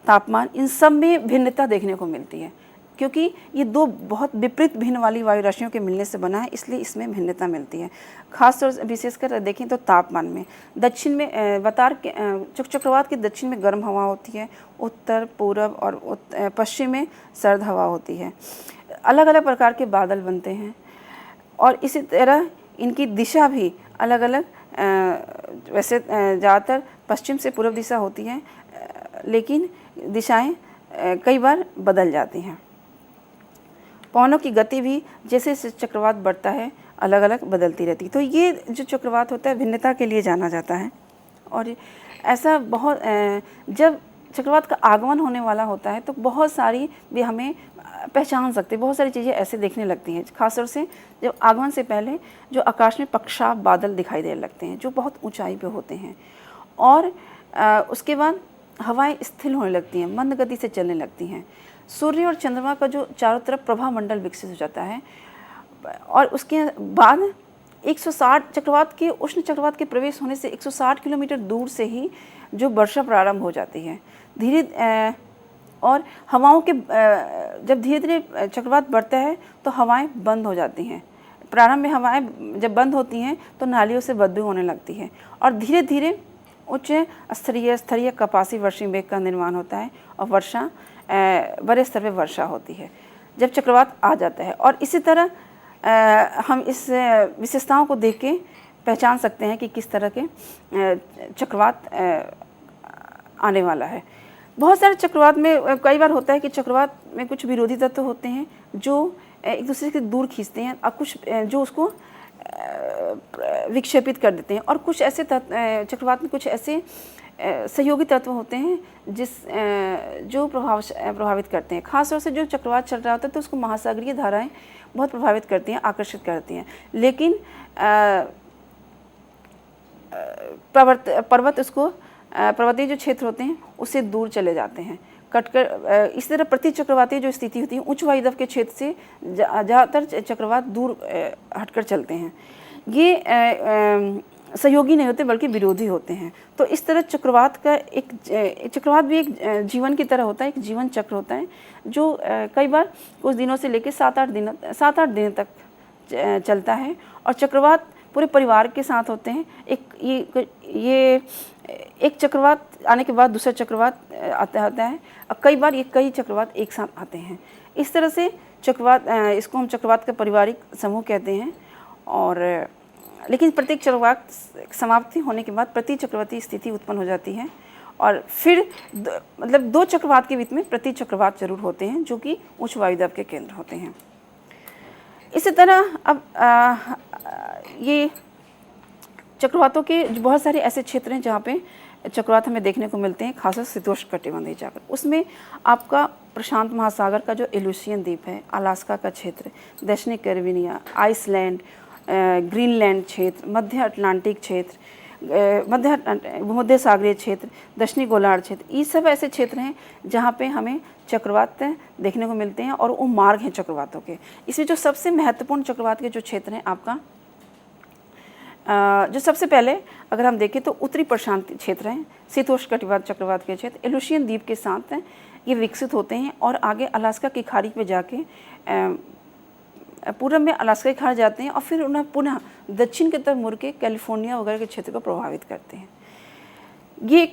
तापमान, इन सब में भिन्नता देखने को मिलती है क्योंकि ये दो बहुत विपरीत भिन्न वाली वायु राशियों के मिलने से बना है, इसलिए इसमें भिन्नता मिलती है। खासतौर से विशेषकर देखें तो तापमान में दक्षिण में बतार के चक्रवात के दक्षिण में गर्म हवा होती है, उत्तर, पूर्व और पश्चिम में सर्द हवा होती है। अलग अलग प्रकार के बादल बनते हैं और इसी तरह इनकी दिशा भी अलग अलग, वैसे ज़्यादातर पश्चिम से पूर्व दिशा होती है, लेकिन दिशाएं कई बार बदल जाती हैं। पवनों की गति भी जैसे जैसे चक्रवात बढ़ता है अलग अलग बदलती रहती है। तो ये जो चक्रवात होता है भिन्नता के लिए जाना जाता है और ऐसा बहुत, जब चक्रवात का आगमन होने वाला होता है तो बहुत सारी भी हमें पहचान सकते हैं, बहुत सारी चीज़ें ऐसे देखने लगती हैं। खासतौर से जब आगमन से पहले जो आकाश में पक्षाप बादल दिखाई देने लगते हैं जो बहुत ऊंचाई पे होते हैं और उसके बाद हवाएं स्थिर होने लगती हैं, मंद गति से चलने लगती हैं। सूर्य और चंद्रमा का जो चारों तरफ प्रभा मंडल विकसित हो जाता है और उसके बाद 160 चक्रवात के उष्ण चक्रवात के प्रवेश होने से 160 किलोमीटर दूर से ही जो वर्षा प्रारंभ हो जाती है धीरे, और हवाओं के जब धीरे धीरे चक्रवात बढ़ता है तो हवाएं बंद हो जाती हैं। प्रारंभ में हवाएं जब बंद होती हैं तो नालियों से बदबू होने लगती है और धीरे धीरे उच्च स्तरीय कपासी वर्षी मेघ का निर्माण होता है और वर्षा बड़े स्तर पर वर्षा होती है जब चक्रवात आ जाता है। और इसी तरह हम इस विशेषताओं को देख के पहचान सकते हैं कि किस तरह के चक्रवात आने वाला है। बहुत सारे चक्रवात में कई बार होता है कि चक्रवात में कुछ विरोधी तत्व होते हैं जो एक दूसरे से दूर खींचते हैं और कुछ जो उसको विक्षेपित कर देते हैं और कुछ ऐसे चक्रवात में कुछ ऐसे सहयोगी तत्व होते हैं जो प्रभावित करते हैं। खासतौर से जो चक्रवात चल रहा होता है तो उसको महासागरीय धाराएं बहुत प्रभावित करती हैं, आकर्षित करती हैं, लेकिन पर्वतीय जो क्षेत्र होते हैं उससे दूर चले जाते हैं कटकर। इस तरह प्रति चक्रवातीय जो स्थिति होती है उच्च वायुदाब के क्षेत्र से ज़्यादातर चक्रवात दूर हटकर चलते हैं। ये सहयोगी नहीं होते बल्कि विरोधी होते हैं। तो इस तरह चक्रवात का चक्रवात भी एक जीवन की तरह होता है, एक जीवन चक्र होता है जो कई बार कुछ दिनों से लेकर 7-8 दिन तक चलता है और चक्रवात पूरे परिवार के साथ होते हैं। ये एक चक्रवात आने के बाद दूसरा चक्रवात आता है और कई बार ये कई चक्रवात एक साथ आते हैं। इस तरह से चक्रवात, इसको हम चक्रवात का पारिवारिक समूह कहते हैं। और लेकिन प्रत्येक चक्रवात समाप्ति होने के बाद प्रति चक्रवाती स्थिति उत्पन्न हो जाती है और फिर मतलब 2 चक्रवात के बीच में प्रति चक्रवात जरूर होते हैं जो कि उच्च वायुदाब के केंद्र होते हैं। इसी तरह अब ये चक्रवातों के बहुत सारे ऐसे क्षेत्र हैं जहाँ पे चक्रवात हमें देखने को मिलते हैं, खासकर शीतोष्ण कटिबंधीय जाकर। उसमें आपका प्रशांत महासागर का जो एलुसियन द्वीप है, अलास्का का क्षेत्र, दक्षिणी कैरिबिया, आइसलैंड, ग्रीनलैंड क्षेत्र, मध्य अटलांटिक क्षेत्र, भूमध्य सागरीय क्षेत्र, दक्षिणी गोलार्ध क्षेत्र, ये सब ऐसे क्षेत्र हैं जहाँ पे हमें चक्रवात देखने को मिलते हैं और वो मार्ग हैं चक्रवातों के। इसमें जो सबसे महत्वपूर्ण चक्रवात के जो क्षेत्र हैं आपका, जो सबसे पहले अगर हम देखें तो उत्तरी प्रशांत क्षेत्र हैं, शीतोष्ण कटिबंधीय चक्रवात के क्षेत्र एलुसियन द्वीप के साथ ये विकसित होते हैं और आगे अलास्का की खाड़ी पे जाके पूर्व में अलास्का की खाड़ी जाते हैं और फिर उन्हें पुनः दक्षिण की तरफ मुड़ के कैलिफोर्निया वगैरह के क्षेत्र को प्रभावित करते हैं। ये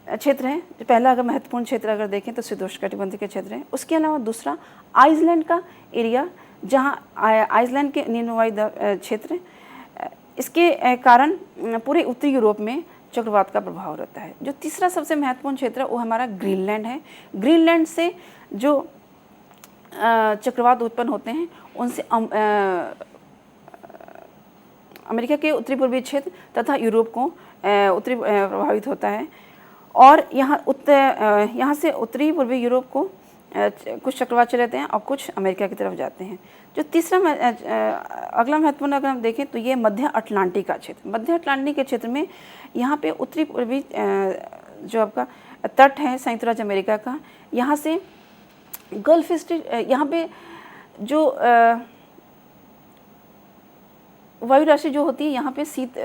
क्षेत्र है जो पहला अगर महत्वपूर्ण क्षेत्र अगर देखें तो शीतोष्ण कटिबंधीय के क्षेत्र है। उसके अलावा दूसरा आइसलैंड का एरिया, जहाँ आइसलैंड के निम्न वायु क्षेत्र, इसके कारण पूरे उत्तरी यूरोप में चक्रवात का प्रभाव रहता है। जो तीसरा सबसे महत्वपूर्ण क्षेत्र है वो हमारा ग्रीनलैंड है। ग्रीनलैंड से जो चक्रवात उत्पन्न होते हैं उनसे अमेरिका के उत्तरी पूर्वी क्षेत्र तथा यूरोप को उत्तरी प्रभावित होता है और यहाँ से उत्तरी पूर्वी यूरोप को कुछ चक्रवात चले जाते हैं और कुछ अमेरिका की तरफ जाते हैं। जो तीसरा अगला महत्वपूर्ण अगर हम देखें तो ये मध्य अटलांटिक का क्षेत्र। मध्य अटलांटिक के क्षेत्र में यहाँ पे उत्तरी पूर्वी जो आपका तट है संयुक्त राज्य अमेरिका का, यहाँ से गल्फ स्टेट, यहाँ पे जो वायु राशि जो होती है यहाँ पे शीत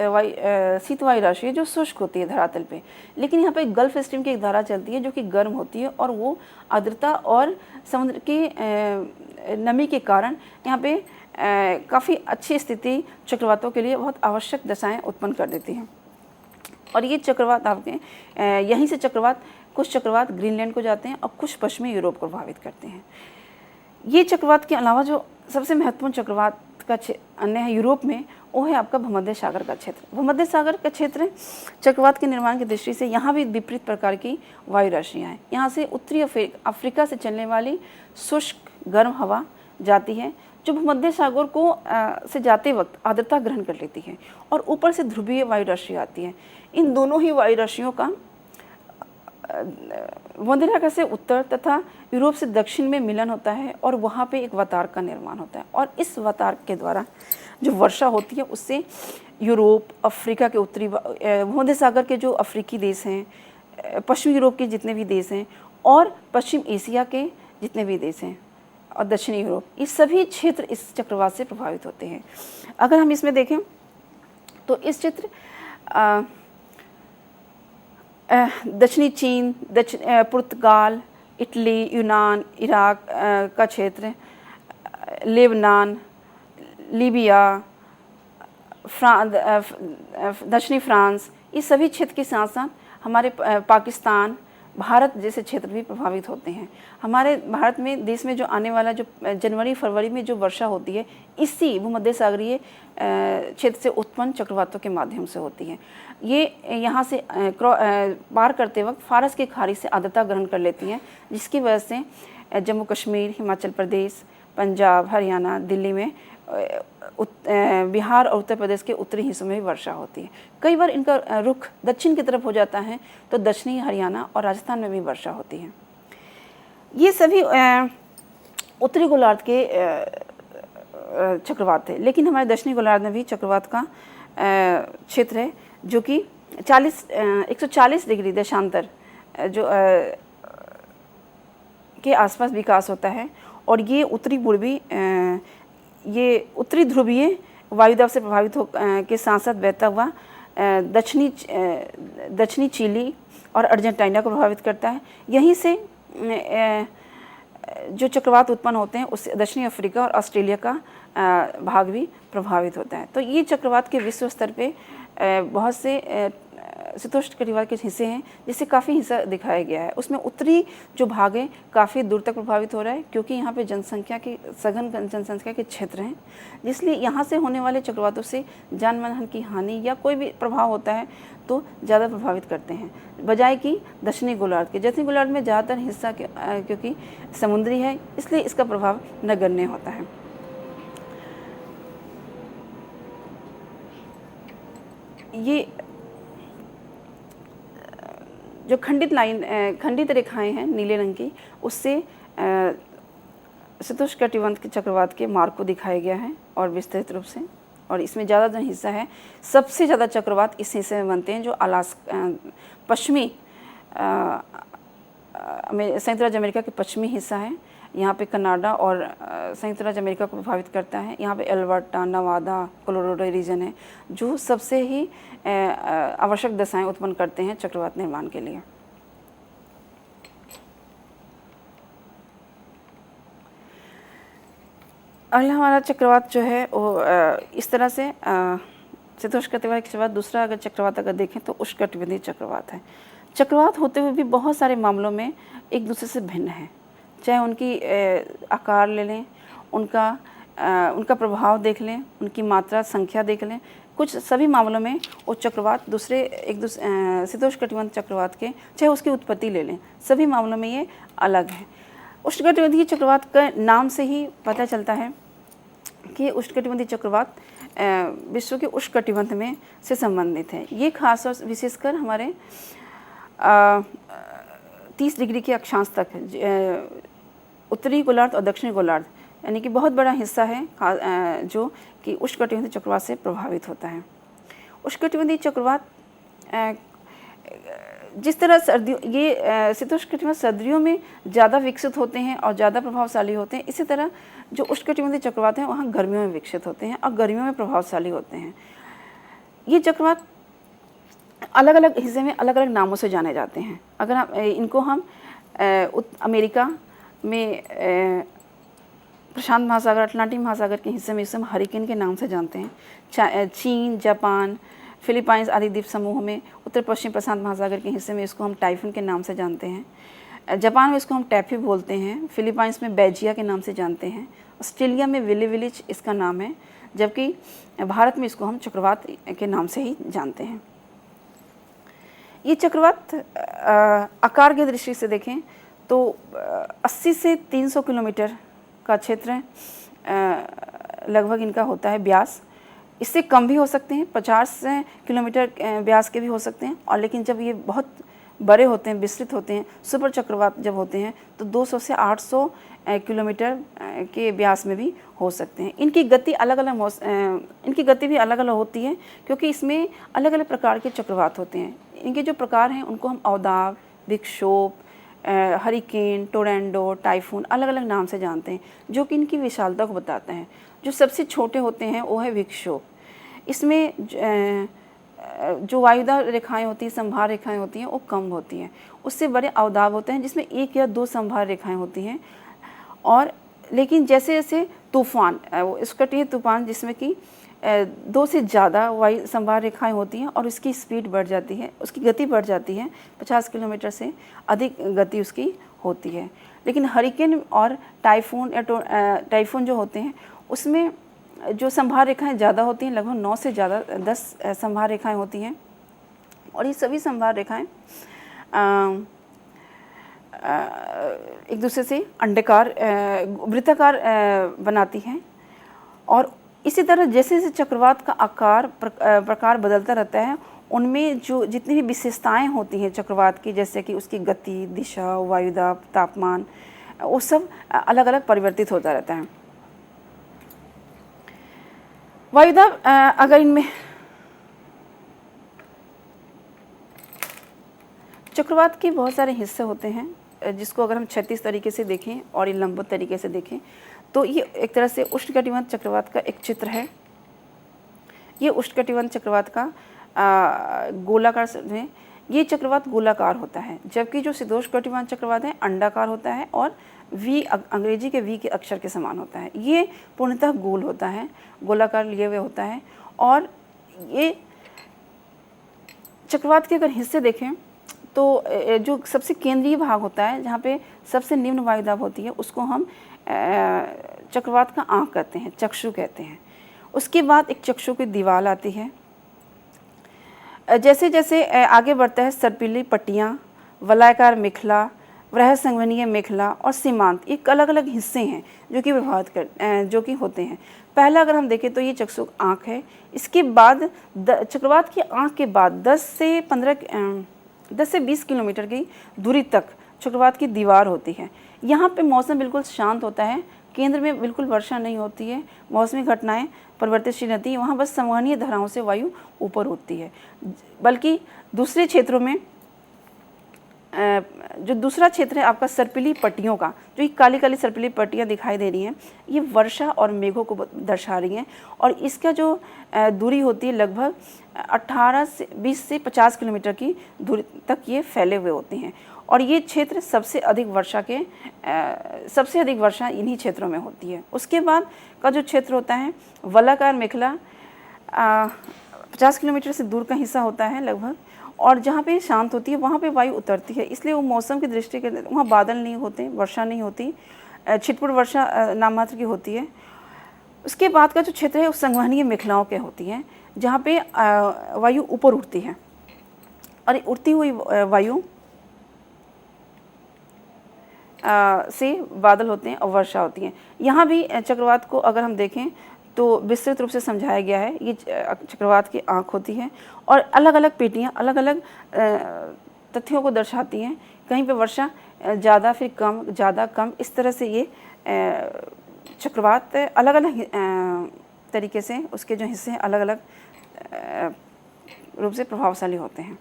वायु राशि है जो शुष्क होती है धरातल पे, लेकिन यहाँ पे गल्फ स्ट्रीम की एक धारा चलती है जो कि गर्म होती है और वो आर्द्रता और समुद्र की नमी के कारण यहाँ पे काफ़ी अच्छी स्थिति चक्रवातों के लिए बहुत आवश्यक दशाएं उत्पन्न कर देती हैं। और ये चक्रवात आपके यहीं से कुछ चक्रवात ग्रीनलैंड को जाते हैं और कुछ पश्चिमी यूरोप को प्रभावित करते हैं। ये चक्रवात के अलावा जो सबसे महत्वपूर्ण चक्रवात का अन्य है यूरोप में, वो है आपका भूमध्य सागर का क्षेत्र। भूमध्य सागर का क्षेत्र चक्रवात के निर्माण की दृष्टि से यहाँ भी विपरीत प्रकार की वायु राशियाँ हैं। यहाँ से उत्तरी अफ्रीका से चलने वाली शुष्क गर्म हवा जाती है जो भूमध्य सागर को से जाते वक्त आर्द्रता ग्रहण कर लेती है और ऊपर से ध्रुवीय वायु राशि आती है। इन दोनों ही वायु राशियों का भूमध्य सागर से उत्तर तथा यूरोप से दक्षिण में मिलन होता है और वहाँ पे एक वातार का निर्माण होता है और इस वातार के द्वारा जो वर्षा होती है उससे यूरोप, अफ्रीका के उत्तरी भूमध्य सागर के जो अफ्रीकी देश हैं, पश्चिमी यूरोप के जितने भी देश हैं और पश्चिम एशिया के जितने भी देश हैं और दक्षिणी यूरोप, ये सभी क्षेत्र इस चक्रवात से प्रभावित होते हैं। अगर हम इसमें देखें तो इस क्षेत्र दक्षिणी चीन, पुर्तगाल, इटली, यूनान, इराक का क्षेत्र, लेबनान, लीबिया, दक्षिणी फ्रांस, इस सभी क्षेत्र के साथ साथ हमारे पाकिस्तान, भारत जैसे क्षेत्र भी प्रभावित होते हैं। हमारे भारत में देश में जो आने वाला जो जनवरी फरवरी में जो वर्षा होती है इसी भूमध्य सागरीय क्षेत्र से उत्पन्न चक्रवातों के माध्यम से होती है। ये यहाँ से पार करते वक्त फारस की खाड़ी से आर्द्रता ग्रहण कर लेती हैं, जिसकी वजह से जम्मू कश्मीर, हिमाचल प्रदेश, पंजाब, हरियाणा, दिल्ली में, बिहार और उत्तर प्रदेश के उत्तरी हिस्सों में भी वर्षा होती है। कई बार इनका रुख दक्षिण की तरफ हो जाता है तो दक्षिणी हरियाणा और राजस्थान में भी वर्षा होती है। ये सभी उत्तरी गोलार्ध के चक्रवात है, लेकिन हमारे दक्षिणी गोलार्ध में भी चक्रवात का क्षेत्र है जो कि 140 डिग्री देशांतर जो के आसपास विकास होता है और ये उत्तरी पूर्वी ये उत्तरी ध्रुवीय वायुदाब से प्रभावित हो के साथ साथ बहता हुआ दक्षिणी चिली और अर्जेंटीना को प्रभावित करता है। यहीं से जो चक्रवात उत्पन्न होते हैं उससे दक्षिणी अफ्रीका और ऑस्ट्रेलिया का भाग भी प्रभावित होता है। तो ये चक्रवात के विश्व स्तर पे बहुत से शीतोष्ण कटिबंध के हिस्से हैं जिससे काफ़ी हिस्सा दिखाया गया है। उसमें उत्तरी जो भाग है काफ़ी दूर तक प्रभावित हो रहा है क्योंकि यहाँ पे सघन जनसंख्या के क्षेत्र हैं, इसलिए यहाँ से होने वाले चक्रवातों से जान माल की हानि या कोई भी प्रभाव होता है तो ज़्यादा प्रभावित करते हैं बजाय कि दक्षिणी गोलार्ध के। दक्षिणी गोलार्ध में ज़्यादातर हिस्सा क्योंकि समुद्री है इसलिए इसका प्रभाव नगण्य होता है। ये जो खंडित रेखाएं हैं नीले रंग की, उससे शीतोष्णकटिबंध के चक्रवात के मार्ग को दिखाया गया है और विस्तृत रूप से। और इसमें ज़्यादा जो हिस्सा है, सबसे ज़्यादा चक्रवात इस हिस्से में बनते हैं जो पश्चिमी संयुक्त राज्य अमेरिका के पश्चिमी हिस्सा है। यहाँ पे कनाडा और संयुक्त राज्य अमेरिका को प्रभावित करता है। यहाँ पे एल्बर्टा, नवादा, कोलोराडो रीजन है जो सबसे ही आवश्यक दशाएं उत्पन्न करते हैं चक्रवात निर्माण के लिए। अगला हमारा चक्रवात जो है वो इस तरह से शीतोष्णकटिबंधीय के बाद दूसरा अगर चक्रवात अगर देखें तो उष्णकटिबंधीय चक्रवात है। चक्रवात होते हुए भी बहुत सारे मामलों में एक दूसरे से भिन्न है, चाहे उनकी आकार ले लें, उनका प्रभाव देख लें, उनकी मात्रा संख्या देख लें, कुछ सभी मामलों में वो चक्रवात शीतोष्णकटिबंधीय चक्रवात के, चाहे उसकी उत्पत्ति ले लें, सभी मामलों में ये अलग है। उष्णकटिबंधीय चक्रवात का नाम से ही पता चलता है कि उष्णकटिबंधीय चक्रवात विश्व के उष्णकटिबंध में से संबंधित है। ये खास और विशेषकर हमारे 30 डिग्री के अक्षांश तक उत्तरी गोलार्ध और दक्षिणी गोलार्ध यानी कि बहुत बड़ा हिस्सा है जो कि उष्णकटिबंधीय चक्रवात से प्रभावित होता है। उष्णकटिबंधीय चक्रवात जिस तरह शीतोष्णकटिबंध सर्दियों में ज़्यादा विकसित होते हैं और ज़्यादा प्रभावशाली होते हैं, इसी तरह जो उष्णकटिबंधीय चक्रवात हैं वहाँ गर्मियों में विकसित होते हैं और गर्मियों में प्रभावशाली होते हैं। ये चक्रवात अलग अलग हिस्से में अलग अलग नामों से जाने जाते हैं। अगर इनको हम अमेरिका में प्रशांत महासागर, अटलांटिक महासागर के हिस्से में इसे हम हरिकेन के नाम से जानते हैं। चीन, जापान, फिलीपाइंस आदि द्वीप समूह में उत्तर पश्चिम प्रशांत महासागर के हिस्से में इसको हम टाइफून के नाम से जानते हैं। जापान में इसको हम टैफी बोलते हैं। फिलीपाइंस में बैजिया के नाम से जानते हैं। ऑस्ट्रेलिया में विली विलिच इसका नाम है, जबकि भारत में इसको हम चक्रवात के नाम से ही जानते हैं। ये चक्रवात आकार की दृष्टि से देखें तो 80 से 300 किलोमीटर का क्षेत्र लगभग इनका होता है व्यास। इससे कम भी हो सकते हैं, 50 किलोमीटर व्यास के भी हो सकते हैं। और लेकिन जब ये बहुत बड़े होते हैं, विस्तृत होते हैं, सुपर चक्रवात जब होते हैं तो 200 से 800 किलोमीटर के व्यास में भी हो सकते हैं। इनकी गति भी अलग अलग होती है क्योंकि इसमें अलग अलग प्रकार के चक्रवात होते हैं। इनके जो प्रकार हैं उनको हम अवदाब, विक्षोभ, हरिकेन, टोरनेडो, टाइफून अलग अलग नाम से जानते हैं, जो कि इनकी विशालता को बताते हैं। जो सबसे छोटे होते हैं वो है विक्षोभ। इसमें जो वायुदाब रेखाएं होती हैं, संभार रेखाएं होती हैं, वो कम होती हैं। उससे बड़े अवदाब होते हैं जिसमें 1 या 2 संभार रेखाएं होती हैं। और लेकिन जैसे जैसे तूफान, उष्णकटिबंधीय तूफान जिसमें कि 2 से ज़्यादा वायु संभार रेखाएं होती हैं और उसकी स्पीड बढ़ जाती है, उसकी गति बढ़ जाती है, 50 किलोमीटर से अधिक गति उसकी होती है। लेकिन हरिकेन और टाइफून जो होते हैं उसमें जो संभार रेखाएं ज़्यादा होती हैं, लगभग 9 से ज़्यादा 10 संभार रेखाएं होती हैं। और ये सभी संभार रेखाएं एक दूसरे से अंडाकार वृत्ताकार बनाती हैं। और इसी तरह जैसे जैसे चक्रवात का आकार प्रकार बदलता रहता है, उनमें जो जितनी भी विशेषताएं होती हैं चक्रवात की, जैसे कि उसकी गति, दिशा, वायुदाब, तापमान, वो सब अलग अलग परिवर्तित होता रहता है। वायुदाब अगर इनमें चक्रवात के बहुत सारे हिस्से होते हैं, जिसको अगर हम 36 तरीके से देखें और लंबवत तरीके से देखें तो ये एक तरह से उष्णकटिबंध चक्रवात का एक चित्र है। ये उष्णकटिबंध चक्रवात का गोलाकार में ये चक्रवात गोलाकार होता है, जबकि जो शीतोष्णकटिबंध चक्रवात है अंडाकार होता है और वी अंग्रेजी के वी के अक्षर के समान होता है। ये पूर्णतः गोल होता है, गोलाकार लिए हुए होता है। और ये चक्रवात के अगर हिस्से देखें तो जो सबसे केंद्रीय भाग होता है, जहाँ पे सबसे निम्न वायुदाब होती है, उसको हम चक्रवात का आँख कहते हैं, चक्षु कहते हैं। उसके बाद एक चक्षु की दीवार आती है। जैसे जैसे आगे बढ़ता है, सर्पिली पट्टियाँ, वलयाकार मेखला, वृहद संवहनीय मेखला और सीमांत, एक अलग अलग हिस्से हैं जो कि होते हैं। पहला अगर हम देखें तो ये चक्षु आँख है। इसके बाद चक्रवात की आँख के बाद 10 से 20 किलोमीटर की दूरी तक चक्रवात की दीवार होती है। यहाँ पे मौसम बिल्कुल शांत होता है, केंद्र में बिल्कुल वर्षा नहीं होती है, मौसमी घटनाएं परिवर्तनशील रहती हैं। वहाँ बस संवहनीय धाराओं से वायु ऊपर उठती है। बल्कि दूसरे क्षेत्रों में जो दूसरा क्षेत्र है आपका सर्पिली पट्टियों का, जो ये काली काली सर्पिली पट्टियाँ दिखाई दे रही हैं, ये वर्षा और मेघों को दर्शा रही हैं। और इसका जो दूरी होती है लगभग 20 से 50 किलोमीटर की दूरी तक ये फैले हुए होते हैं। और ये क्षेत्र सबसे अधिक वर्षा इन्हीं क्षेत्रों में होती है। उसके बाद का जो क्षेत्र होता है वलयाकार मेखला 50 किलोमीटर से दूर का हिस्सा होता है लगभग, और जहाँ पे शांत होती है वहाँ पे वायु उतरती है, इसलिए वो मौसम की दृष्टि के वहाँ बादल नहीं होते, वर्षा नहीं होती, छिटपुट वर्षा नाम मात्र की होती है। उसके बाद का जो क्षेत्र है वो संवहनीय मेखलाओं के होती हैं, जहाँ पे वायु ऊपर उठती है और उड़ती हुई वायु से बादल होते हैं और वर्षा होती है। यहाँ भी चक्रवात को अगर हम देखें तो विस्तृत रूप से समझाया गया है। ये चक्रवात की आँख होती है और अलग अलग पेटियाँ अलग अलग तथ्यों को दर्शाती हैं। कहीं पे वर्षा ज़्यादा, फिर कम, ज़्यादा, कम, इस तरह से ये चक्रवात अलग अलग तरीके से उसके जो हिस्से हैं अलग अलग रूप से प्रभावशाली होते हैं।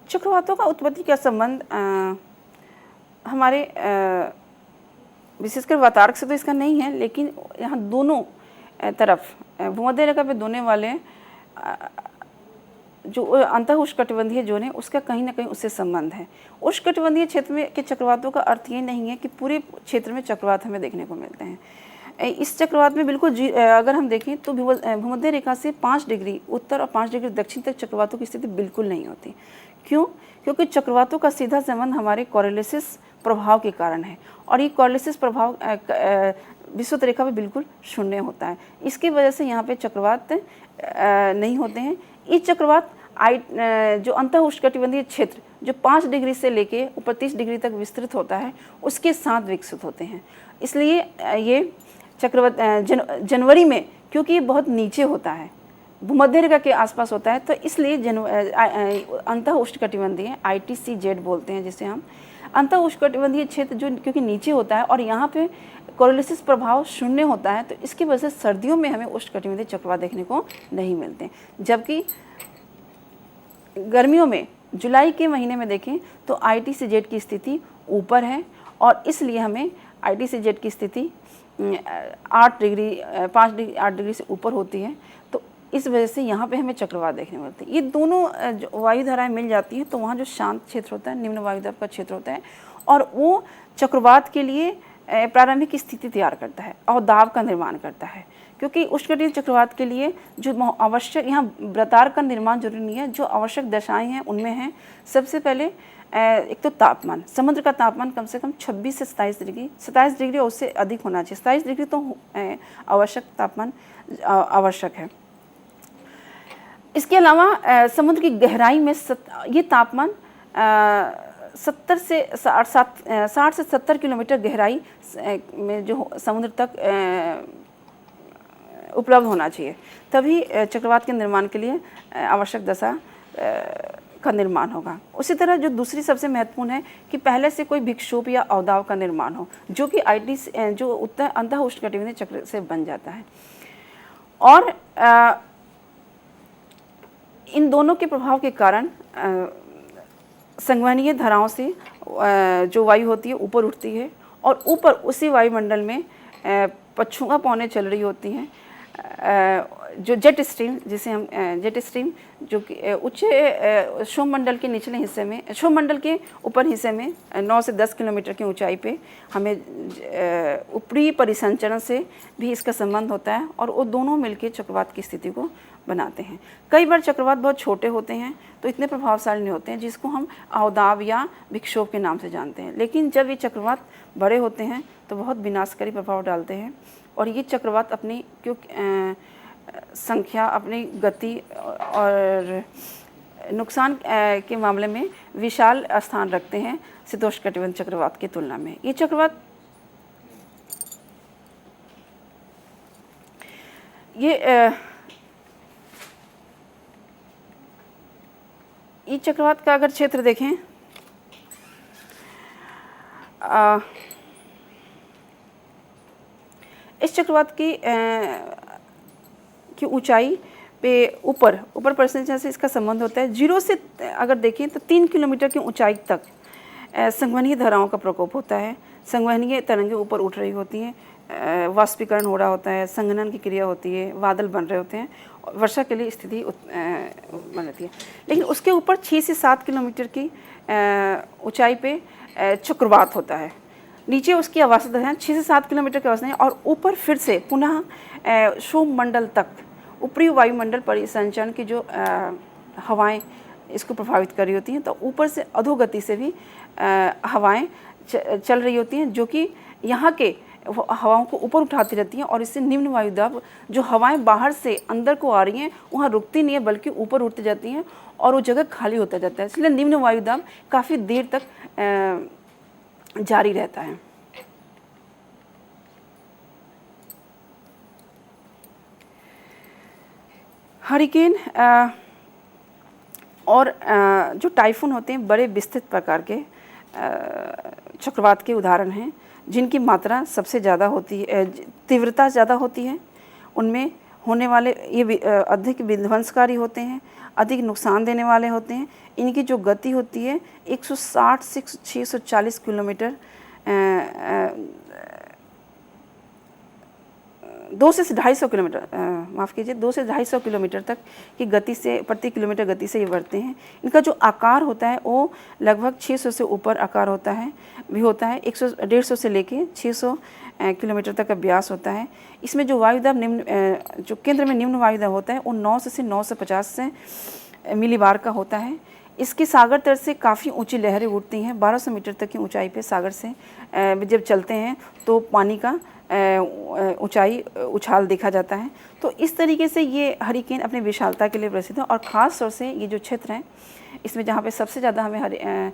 चक्रवातों का उत्पत्ति का संबंध हमारे विशेषकर वातावरण से तो इसका नहीं है, लेकिन यहाँ दोनों तरफ भूमध्य रेखा पे दोने वाले जो अंतः उष्णकटिबंधीय जोन है उसका कहीं ना कहीं उससे संबंध है। उष्णकटिबंधीय क्षेत्र में के चक्रवातों का अर्थ ये नहीं है कि पूरे क्षेत्र में चक्रवात हमें देखने को मिलते हैं। इस चक्रवात में बिल्कुल अगर हम देखें तो भूमध्य रेखा से 5 डिग्री उत्तर और 5 डिग्री दक्षिण तक चक्रवातों की स्थिति बिल्कुल नहीं होती। क्यों? क्योंकि चक्रवातों का सीधा संबंध हमारे कोरिलेसिस प्रभाव के कारण है, और ये कोरिलेसिस प्रभाव विषुवत रेखा पे बिल्कुल शून्य होता है। इसकी वजह से यहाँ पे चक्रवात नहीं होते हैं। ये चक्रवात जो अंतः उष्णकटिबंधीय क्षेत्र जो 5 डिग्री से लेके ऊपर 30 डिग्री तक विस्तृत होता है उसके साथ विकसित होते हैं। इसलिए ये चक्रवात जनवरी में, क्योंकि ये बहुत नीचे होता है, भूमध्य रेखा के आसपास होता है, तो इसलिए अंतः उष्णकटिबंधीय ITCZ बोलते हैं जिसे हम, अंतः उष्णकटिबंधीय क्षेत्र जो क्योंकि नीचे होता है और यहाँ पे कोरिलेसिस प्रभाव शून्य होता है, तो इसकी वजह से सर्दियों में हमें उष्णकटिबंधीय चक्रवात देखने को नहीं मिलते। जबकि गर्मियों में जुलाई के महीने में देखें तो ITCZ की स्थिति ऊपर है, और इसलिए हमें ITCZ की स्थिति 8 डिग्री से ऊपर होती है। तो इस वजह से यहाँ पे हमें चक्रवात देखने को मिलते हैं। ये दोनों वायु धाराएं मिल जाती हैं तो वहाँ जो शांत क्षेत्र होता है, निम्न वायुदाब का क्षेत्र होता है, और वो चक्रवात के लिए प्रारंभिक स्थिति तैयार करता है और दाब का निर्माण करता है। क्योंकि उष्णकटिबंधीय चक्रवात के लिए जो आवश्यक, यहाँ वृत्तार का निर्माण जरूरी नहीं है, जो आवश्यक दशाएं हैं उनमें हैं सबसे पहले एक तो तापमान, समुद्र का तापमान कम से कम 26 से 27 डिग्री और उससे अधिक होना चाहिए। 27 डिग्री तो आवश्यक तापमान आवश्यक है। इसके अलावा समुद्र की गहराई में ये तापमान 60 से 70 किलोमीटर गहराई में जो समुद्र तक उपलब्ध होना चाहिए, तभी चक्रवात के निर्माण के लिए आवश्यक दशा का निर्माण होगा। उसी तरह जो दूसरी सबसे महत्वपूर्ण है कि पहले से कोई विक्षोभ या अवदाब का निर्माण हो, जो कि जो अंतः उष्णकटिबंधीय चक्र से बन जाता है। और इन दोनों के प्रभाव के कारण संवहनीय धाराओं से जो वायु होती है ऊपर उठती है, और ऊपर उसी वायुमंडल में पछुआ पौने चल रही होती हैं, जो जेट स्ट्रीम, जिसे हम जेट स्ट्रीम, जो कि उच्च क्षोभमंडल के निचले हिस्से में, क्षोभमंडल के ऊपर हिस्से में 9 से 10 किलोमीटर की ऊंचाई पे हमें ऊपरी परिसंचरण से भी इसका संबंध होता है, और वो दोनों मिलकर चक्रवात की स्थिति को बनाते हैं। कई बार चक्रवात बहुत छोटे होते हैं तो इतने प्रभावशाली नहीं होते हैं, जिसको हम अवदाब या विक्षोभ के नाम से जानते हैं। लेकिन जब ये चक्रवात बड़े होते हैं तो बहुत विनाशकारी प्रभाव डालते हैं, और ये चक्रवात अपनी क्योंकि संख्या, अपनी गति और नुकसान के मामले में विशाल स्थान रखते हैं शीतोष्णकटिबंध चक्रवात की तुलना में। ये चक्रवात का अगर क्षेत्र देखें, इस चक्रवात की ऊंचाई पे ऊपर परसेंटेज से इसका संबंध होता है। 0 से अगर देखें तो 3 किलोमीटर की ऊंचाई तक संवहनीय धाराओं का प्रकोप होता है। संवहनीय तरंगें ऊपर उठ रही होती हैं, वाष्पीकरण हो रहा होता है, संघनन की क्रिया होती है, बादल बन रहे होते हैं, वर्षा के लिए स्थिति बन रहती है। लेकिन उसके ऊपर 6 से 7 किलोमीटर की ऊंचाई पे चक्रवात होता है। नीचे उसकी आवास है 6 से 7 किलोमीटर की आवास है, और ऊपर फिर से पुनः क्षोभ मंडल तक ऊपरी वायुमंडल परिसंचरण की जो हवाएं इसको प्रभावित कर रही होती हैं, तो ऊपर से अधोगति से भी हवाएं चल रही होती हैं, जो कि यहाँ के हवाओं को ऊपर उठाती रहती हैं, और इससे निम्न वायुदाब, जो हवाएं बाहर से अंदर को आ रही हैं वहाँ रुकती नहीं है बल्कि ऊपर उठती जाती हैं और वो जगह खाली होता जाता है। इसलिए निम्न वायुदाब काफ़ी देर तक जारी रहता है। हरिकेन और जो टाइफून होते हैं बड़े विस्तृत प्रकार के चक्रवात के उदाहरण हैं, जिनकी मात्रा सबसे ज़्यादा होती है, तीव्रता ज़्यादा होती है। उनमें होने वाले ये अधिक विध्वंसकारी होते हैं, अधिक नुकसान देने वाले होते हैं। इनकी जो गति होती है 160 से 640 किलोमीटर 2 से 250 किलोमीटर माफ़ कीजिए 2 से 250 किलोमीटर तक की गति से, प्रति किलोमीटर गति से ये बढ़ते हैं। इनका जो आकार होता है वो लगभग 600 से ऊपर आकार होता है, 150 से लेके 600 किलोमीटर तक का व्यास होता है। इसमें जो वायुदाब जो केंद्र में निम्न वायुदाब होता है वो 900 से 950 से मिलीबार का होता है। इसकी सागर तट से काफ़ी ऊंची लहरें उठती हैं। 1200 मीटर तक की ऊंचाई पे सागर से जब चलते हैं तो पानी का ऊंचाई उछाल देखा जाता है। तो इस तरीके से ये हरिकेन अपनी विशालता के लिए प्रसिद्ध है। और ख़ास तौर से ये जो क्षेत्र है इसमें जहाँ पे सबसे ज़्यादा हमें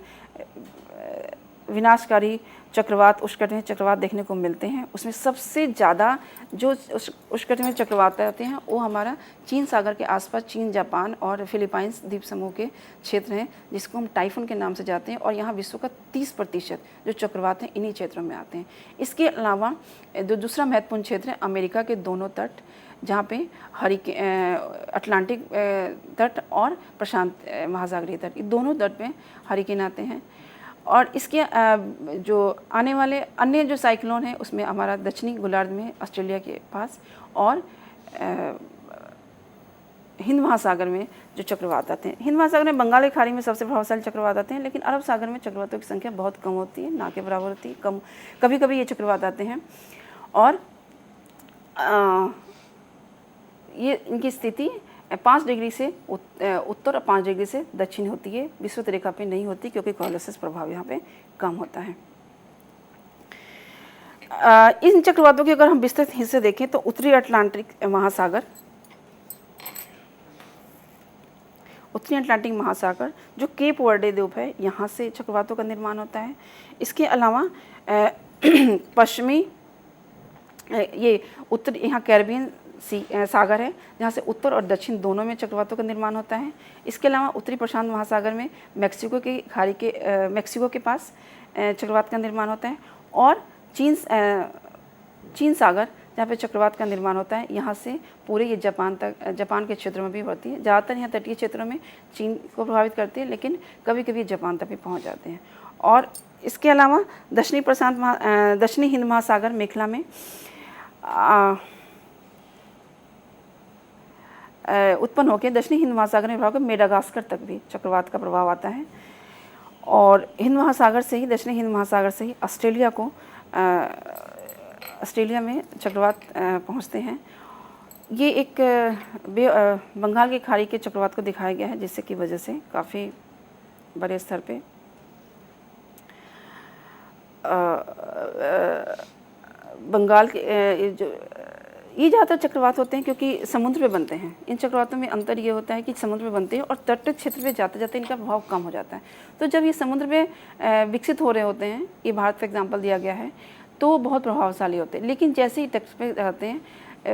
विनाशकारी चक्रवात, उष्णकटिबंधीय चक्रवात देखने को मिलते हैं, उसमें सबसे ज़्यादा जो उष्णकटिबंधीय चक्रवात आते हैं वो हमारा चीन सागर के आसपास चीन, जापान और फिलीपाइंस द्वीप समूह के क्षेत्र हैं, जिसको हम टाइफून के नाम से जाते हैं। और यहाँ विश्व का 30% जो चक्रवात हैं इन्हीं क्षेत्रों में आते हैं। इसके अलावा जो दूसरा महत्वपूर्ण क्षेत्र है अमेरिका के दोनों तट, जहाँ पे अटलांटिक तट और प्रशांत महासागरीय तट, ये दोनों तट पे हरिकेन आते हैं। और इसके जो आने वाले अन्य जो साइक्लोन हैं उसमें हमारा दक्षिणी गोलार्ध में ऑस्ट्रेलिया के पास और हिंद महासागर में जो चक्रवात आते हैं, हिंद महासागर में बंगाल की खाड़ी में सबसे प्रभावशाली चक्रवात आते हैं, लेकिन अरब सागर में चक्रवातों की संख्या बहुत कम होती है, ना के बराबर होती है, कम कभी कभी ये चक्रवात आते हैं। और ये इनकी स्थिति 5 डिग्री से उत्तर और 5 डिग्री से दक्षिण होती है, विषुवत रेखा पे नहीं होती, क्योंकि कोलोसिस प्रभाव यहाँ पे कम होता है। इन चक्रवातों के अगर हम विस्तृत हिस्से देखें तो उत्तरी अटलांटिक महासागर जो केप वर्डे द्वीप है, यहाँ से चक्रवातों का निर्माण होता है। इसके अलावा पश्चिमी ये उत्तर यहाँ कैरिबियन सागर है, जहाँ से उत्तर और दक्षिण दोनों में चक्रवातों का निर्माण होता है। इसके अलावा उत्तरी प्रशांत महासागर में मेक्सिको की खाड़ी के मेक्सिको के पास चक्रवात का निर्माण होता है। और चीन सागर जहाँ पे चक्रवात का निर्माण होता है, यहाँ से पूरे ये जापान के क्षेत्र में भी बढ़ती है। ज़्यादातर यहाँ तटीय क्षेत्रों में चीन को प्रभावित करती है, लेकिन कभी कभी जापान तक भी पहुँच जाते हैं। और इसके अलावा दक्षिणी हिंद महासागर मेखला में उत्पन्न होकर दक्षिणी हिंद महासागर में प्रभाव मेडागास्कर तक भी चक्रवात का प्रभाव आता है। और हिंद महासागर से ही, दक्षिणी हिंद महासागर से ही ऑस्ट्रेलिया में चक्रवात पहुंचते हैं। ये एक बंगाल की खाड़ी के चक्रवात को दिखाया गया है, जिससे की वजह से काफ़ी बड़े स्तर पे बंगाल के जो ये ज़्यादातर चक्रवात होते हैं क्योंकि समुद्र पे बनते हैं। इन चक्रवातों में अंतर ये होता है कि समुद्र पे बनते हैं और तट क्षेत्र पे जाते जाते इनका प्रभाव कम हो जाता है। तो जब ये समुद्र पे विकसित हो रहे होते हैं, ये भारत का एग्जाम्पल दिया गया है, तो बहुत प्रभावशाली होते हैं। लेकिन जैसे ही तट पे रहते हैं,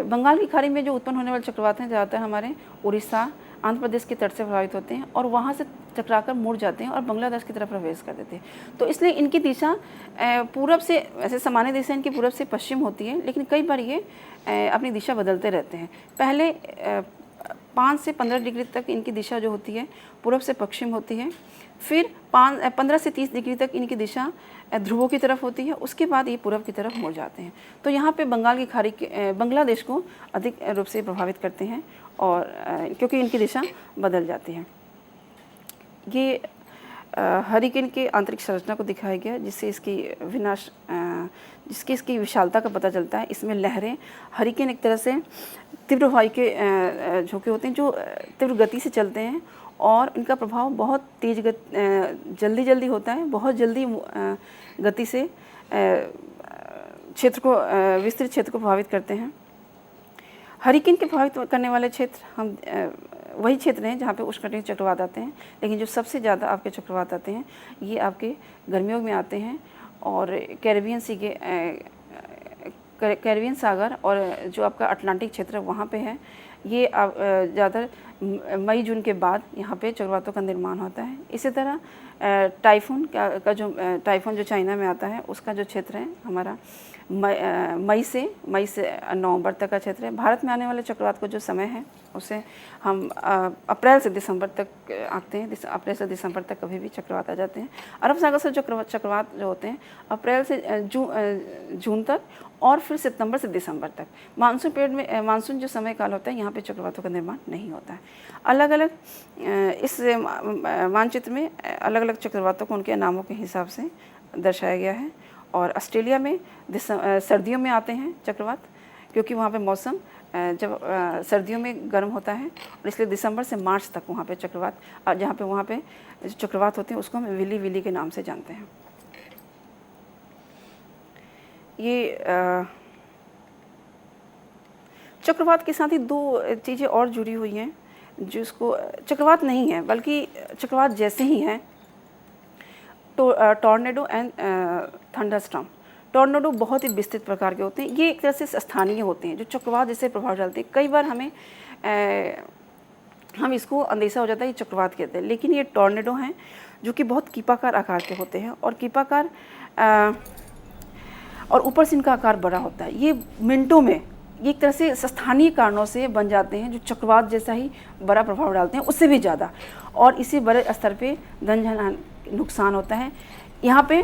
बंगाल की खाड़ी में जो उत्पन्न होने वाले चक्रवात हैं ज़्यादातर हमारे उड़ीसा, आंध्र प्रदेश के तट से प्रभावित होते हैं और वहाँ से टकराकर मुड़ जाते हैं और बांग्लादेश की तरफ प्रवेश कर देते हैं। तो इसलिए इनकी दिशा पूरब से, वैसे सामान्य दिशा इनकी पूरब से पश्चिम होती है, लेकिन कई बार ये अपनी दिशा बदलते रहते हैं। पहले 5 से 15 डिग्री तक इनकी दिशा जो होती है पूरब से पश्चिम होती है, फिर 15 से 30 डिग्री तक इनकी दिशा ध्रुवों की तरफ होती है, उसके बाद ये पूरब की तरफ मुड़ जाते हैं। तो यहाँ पे बंगाल की खाड़ी बांग्लादेश को अधिक रूप से प्रभावित करते हैं और क्योंकि इनकी दिशा बदल जाती है। ये हरिकेन के आंतरिक संरचना को दिखाया गया जिससे इसकी विशालता का पता चलता है। इसमें लहरें, हरिकेन एक तरह से तीव्र वायु के झोंके होते हैं जो तीव्र गति से चलते हैं और इनका प्रभाव बहुत तेज जल्दी होता है, बहुत जल्दी गति से विस्तृत क्षेत्र को प्रभावित करते हैं। हरिकेन के प्रभावित करने वाले क्षेत्र हम वही क्षेत्र हैं जहाँ पे उष्णकटिबंधीय चक्रवात आते हैं, लेकिन जो सबसे ज़्यादा आपके चक्रवात आते हैं ये आपके गर्मियों में आते हैं और कैरिबियन सागर और जो आपका अटलांटिक क्षेत्र वहाँ पे है, ये ज़्यादातर मई जून के बाद यहाँ पे चक्रवातों का निर्माण होता है। इसी तरह टाइफून जो चाइना में आता है उसका जो क्षेत्र है हमारा मई से नवंबर तक का क्षेत्र है। भारत में आने वाले चक्रवात को जो समय है उसे हम अप्रैल से दिसंबर तक आते हैं। अप्रैल से दिसंबर तक कभी भी चक्रवात आ जाते हैं। अरब सागर से चक्रवात जो होते हैं अप्रैल से जून तक और फिर सितंबर से दिसंबर तक। मानसून पीरियड में मानसून जो समय काल होता है यहाँ पे चक्रवातों का निर्माण नहीं होता है। अलग अलग इस मानचित्र में अलग अलग चक्रवातों को उनके नामों के हिसाब से दर्शाया गया है। और ऑस्ट्रेलिया में सर्दियों में आते हैं चक्रवात क्योंकि वहाँ पे मौसम जब सर्दियों में गर्म होता है और इसलिए दिसंबर से मार्च तक वहाँ पे चक्रवात, जहाँ पे वहाँ पे जो चक्रवात होते हैं उसको हम विली के नाम से जानते हैं। ये चक्रवात के साथ ही दो चीज़ें और जुड़ी हुई हैं जिसको चक्रवात नहीं है बल्कि चक्रवात जैसे ही हैं। Tornado and thunderstorm. टॉर्नेडो बहुत ही विस्तृत प्रकार के होते हैं, ये एक तरह से स्थानीय होते हैं जो चक्रवात जैसे प्रभाव डालते हैं। कई बार हम इसको अंदेशा हो जाता है ये चक्रवात कहते हैं, लेकिन ये टॉर्नेडो हैं जो कि बहुत कीपाकार आकार के होते हैं और कीपाकार और ऊपर से इनका आकार बड़ा होता है। ये मिनटों में ये एक तरह से स्थानीय कारणों से बन जाते हैं जो चक्रवात जैसा ही बड़ा प्रभाव डालते हैं, उससे भी ज़्यादा, और इसी बड़े स्तर पे धन नुकसान होता है। यहाँ पे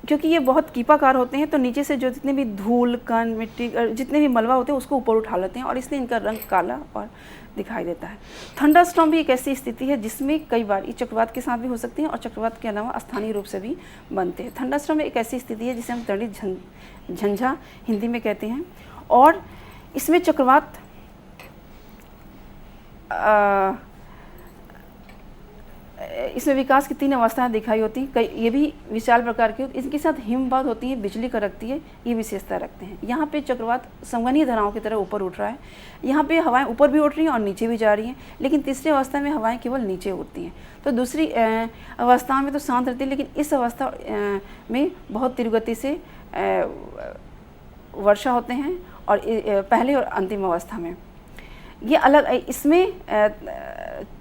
क्योंकि ये बहुत कीपाकार होते हैं तो नीचे से जो जितने भी धूल, कण, मिट्टी, जितने भी मलबा होते हैं उसको ऊपर उठा लेते हैं और इसलिए इनका रंग काला और दिखाई देता है। थंडरस्टॉर्म भी एक ऐसी स्थिति है जिसमें कई बार ये चक्रवात के साथ भी हो सकती हैं और चक्रवात के अलावा स्थानीय रूप से भी बनते हैं। थंडरस्टॉर्म एक ऐसी स्थिति है जिसे हम तड़ी झंझा हिंदी में कहते हैं और इसमें चक्रवात इसमें विकास की 3 अवस्थाएं दिखाई होती हैं। कई ये भी विशाल प्रकार की, इनके साथ हिमपात होती है, बिजली कड़कती है, ये विशेषता रखते हैं। यहाँ पे चक्रवात संवहनीय धाराओं की तरह ऊपर उठ रहा है। यहाँ पे हवाएं ऊपर भी उठ रही हैं और नीचे भी जा रही हैं, लेकिन तीसरी अवस्था में हवाएं केवल नीचे उड़ती हैं। तो दूसरी अवस्था में तो शांत रहती है, लेकिन इस अवस्था में बहुत तीव्र गति से वर्षा होते हैं और पहले और अंतिम अवस्था में ये अलग। इसमें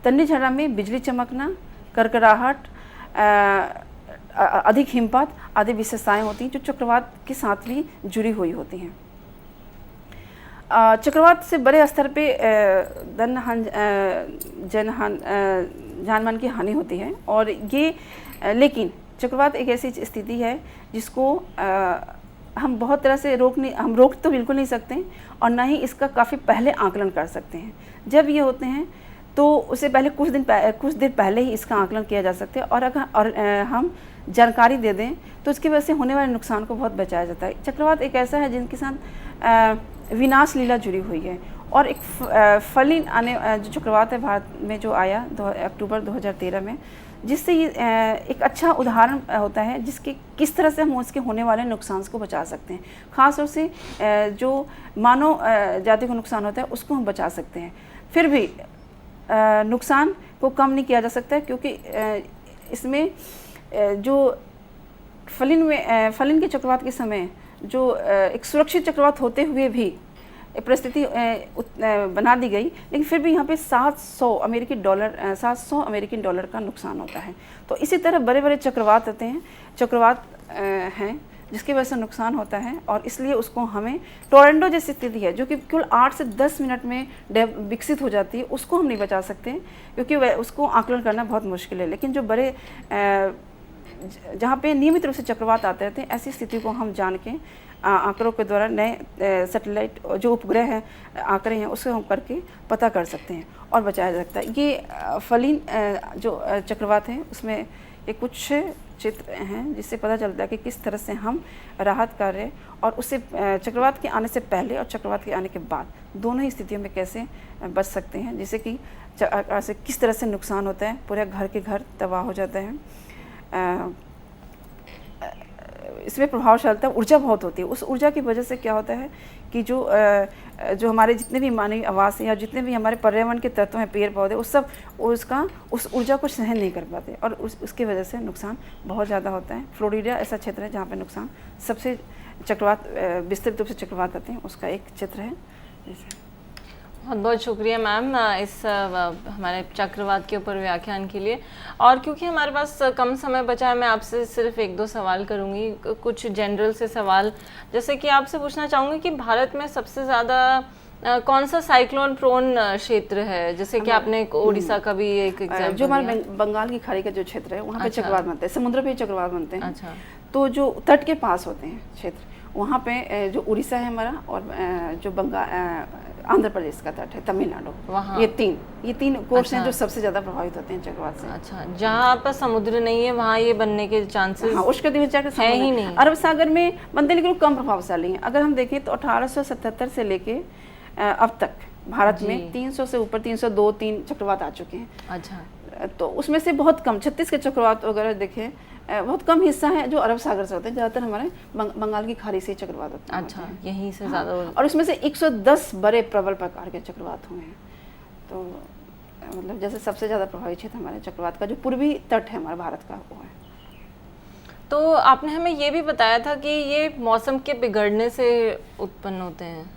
तन्नी झरना में बिजली चमकना, करकराहट, अधिक हिमपात आदि विशेषताएं होती हैं जो चक्रवात के साथ भी जुड़ी हुई होती हैं। चक्रवात से बड़े स्तर पे जानमाल की हानि होती है और ये, लेकिन चक्रवात एक ऐसी स्थिति है जिसको हम बहुत तरह से रोक तो बिल्कुल नहीं सकते और ना ही इसका काफ़ी पहले आकलन कर सकते हैं। जब ये होते हैं तो उससे पहले कुछ देर पहले ही इसका आकलन किया जा सकता है और अगर हम जानकारी दे दें तो इसकी वजह से होने वाले नुकसान को बहुत बचाया जाता है। चक्रवात एक ऐसा है जिनके साथ विनाश लीला जुड़ी हुई है और एक फलिन जो चक्रवात है भारत में जो आया अक्टूबर 2013 में, जिससे ये एक अच्छा उदाहरण होता है जिसके किस तरह से हम उसके होने वाले नुकसान को बचा सकते हैं। ख़ास तौर से जो मानव जाति को नुकसान होता है उसको हम बचा सकते हैं। फिर भी नुकसान को कम नहीं किया जा सकता है, क्योंकि इसमें जो फलिन के चक्रवात के समय जो एक सुरक्षित चक्रवात होते हुए भी परिस्थिति बना दी गई, लेकिन फिर भी यहाँ पे 700 अमेरिकन डॉलर का नुकसान होता है। तो इसी तरह बड़े बड़े चक्रवात आते हैं, चक्रवात हैं जिसकी वजह से नुकसान होता है, और इसलिए उसको हमें टोरंटो जैसी स्थिति है जो कि केवल 8 से 10 मिनट में विकसित हो जाती है, उसको हम नहीं बचा सकते, क्योंकि उसको आकलन करना बहुत मुश्किल है। लेकिन जो बड़े जहाँ पे नियमित रूप से चक्रवात आते रहते हैं, ऐसी स्थिति को हम जान के आंकड़ों के द्वारा नए सैटेलाइट जो उपग्रह हैं आंकड़े हैं उससे हम करके पता कर सकते हैं और बचाया जा सकता है। ये फलिन जो चक्रवात है उसमें ये कुछ चित्र हैं जिससे पता चलता है कि किस तरह से हम राहत कार्य और उससे चक्रवात के आने से पहले और चक्रवात के आने के बाद दोनों ही स्थितियों में कैसे बच सकते हैं, जिससे कि किस तरह से नुकसान होता है, पूरे घर के घर तबाह हो जाता है। इसमें प्रभावशीलता ऊर्जा बहुत होती है। उस ऊर्जा की वजह से क्या होता है कि जो हमारे जितने भी मानवीय आवास हैं या जितने भी हमारे पर्यावरण के तत्व हैं, पेड़ पौधे, उस ऊर्जा को सहन नहीं कर पाते, और उसकी वजह से नुकसान बहुत ज़्यादा होता है। फ्लोरिडा ऐसा क्षेत्र है जहाँ पे नुकसान सबसे चक्रवात विस्तृत रूप से चक्रवात आते हैं, उसका एक चित्र है। बहुत बहुत शुक्रिया मैम इस हमारे चक्रवात के ऊपर व्याख्यान के लिए। और क्योंकि हमारे पास कम समय बचा है, मैं आपसे सिर्फ 1-2 सवाल करूंगी, कुछ जनरल से सवाल। जैसे कि आपसे पूछना चाहूँगी कि भारत में सबसे ज़्यादा कौन सा साइक्लोन प्रोन क्षेत्र है? जैसे कि आपने उड़ीसा का भी एक एग्जाम्पल, जो हमारे बंगाल की खाड़ी का जो क्षेत्र है वहाँ पे चक्रवात बनते हैं, समुद्र पे चक्रवात बनते हैं। अच्छा। तो जो तट के पास होते हैं क्षेत्र, वहाँ पे जो उड़ीसा है हमारा, और जो आंध्र प्रदेश का तट है, तमिलनाडु, ये तीन कोर्स हैं जो सबसे ज़्यादा प्रभावित होते हैं चक्रवात से। अच्छा, जहाँ पर समुद्र नहीं है वहाँ ये बनने के चांसेस है ही नहीं। अरब सागर में बनते, लेकिन कम प्रभावशाली हैं। अगर हम देखें तो 1877 से लेके अब तक भारत में 300 से ऊपर 302-3 चक्रवात आ चुके हैं। अच्छा। तो उसमें से बहुत कम 36 के चक्रवात वगैरह देखें, बहुत कम हिस्सा है जो अरब सागर से होते हैं। ज़्यादातर हमारे बंगाल की खाड़ी से चक्रवात होते हैं। अच्छा, यहीं से ज़्यादा। और उसमें से 110 बड़े प्रबल प्रकार के चक्रवात हुए हैं। तो मतलब जैसे सबसे ज़्यादा प्रभावित क्षेत्र हमारे चक्रवात का जो पूर्वी तट है हमारे भारत का, वो है। तो आपने हमें ये भी बताया था कि ये मौसम के बिगड़ने से उत्पन्न होते हैं।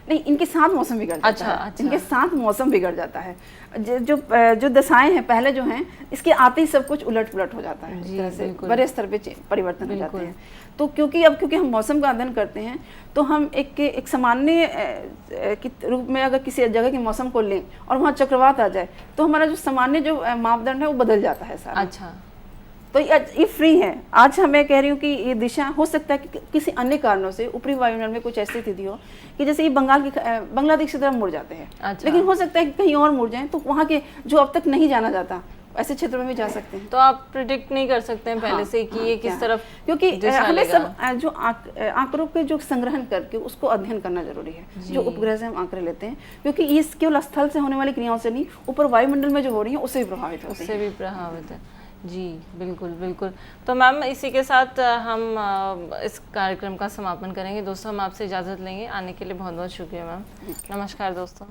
नहीं, इनके साथ मौसम बिगड़ जाता है। अच्छा। इनके साथ मौसम बिगड़ जाता है। जो दशाएं हैं पहले जो हैं, इसके आते ही सब कुछ उलट पुलट हो जाता है, इस तरह से बड़े स्तर पे परिवर्तन हो जाते हैं। तो क्योंकि हम मौसम का अध्ययन करते हैं, तो हम एक सामान्य रूप में अगर किसी जगह के मौसम को लें और वहाँ चक्रवात आ जाए, तो हमारा जो सामान्य जो मापदंड है वो बदल जाता है सारा। अच्छा। तो ये फ्री है। आज मैं कह रही हूँ कि ये दिशा हो सकता है कि किसी अन्य कारणों से ऊपरी वायुमंडल में कुछ ऐसी स्थिति हो कि जैसे ये बांग्लादेश की तरफ मुड़ जाते हैं। अच्छा। लेकिन हो सकता है कि कहीं और मुड़ जाएं, तो वहाँ के जो अब तक नहीं जाना जाता ऐसे क्षेत्रों में भी जा सकते हैं। तो आप प्रिडिक्ट नहीं कर सकते हैं पहले से कि ये किस तरफ, क्योंकि हमें सब जो आंकड़ों के जो संग्रहण करके उसको अध्ययन करना जरूरी है। जो उपग्रह से हम आंकड़े लेते हैं, क्योंकि ये केवल स्थल से होने वाली क्रियाओं से नहीं, ऊपर वायुमंडल में जो हो रही है उससे भी प्रभावित होते हैं। उससे भी प्रभावित है। जी बिल्कुल बिल्कुल। तो मैम इसी के साथ हम इस कार्यक्रम का समापन करेंगे। दोस्तों, हम आपसे इजाज़त लेंगे। आने के लिए बहुत बहुत शुक्रिया मैम। नमस्कार दोस्तों।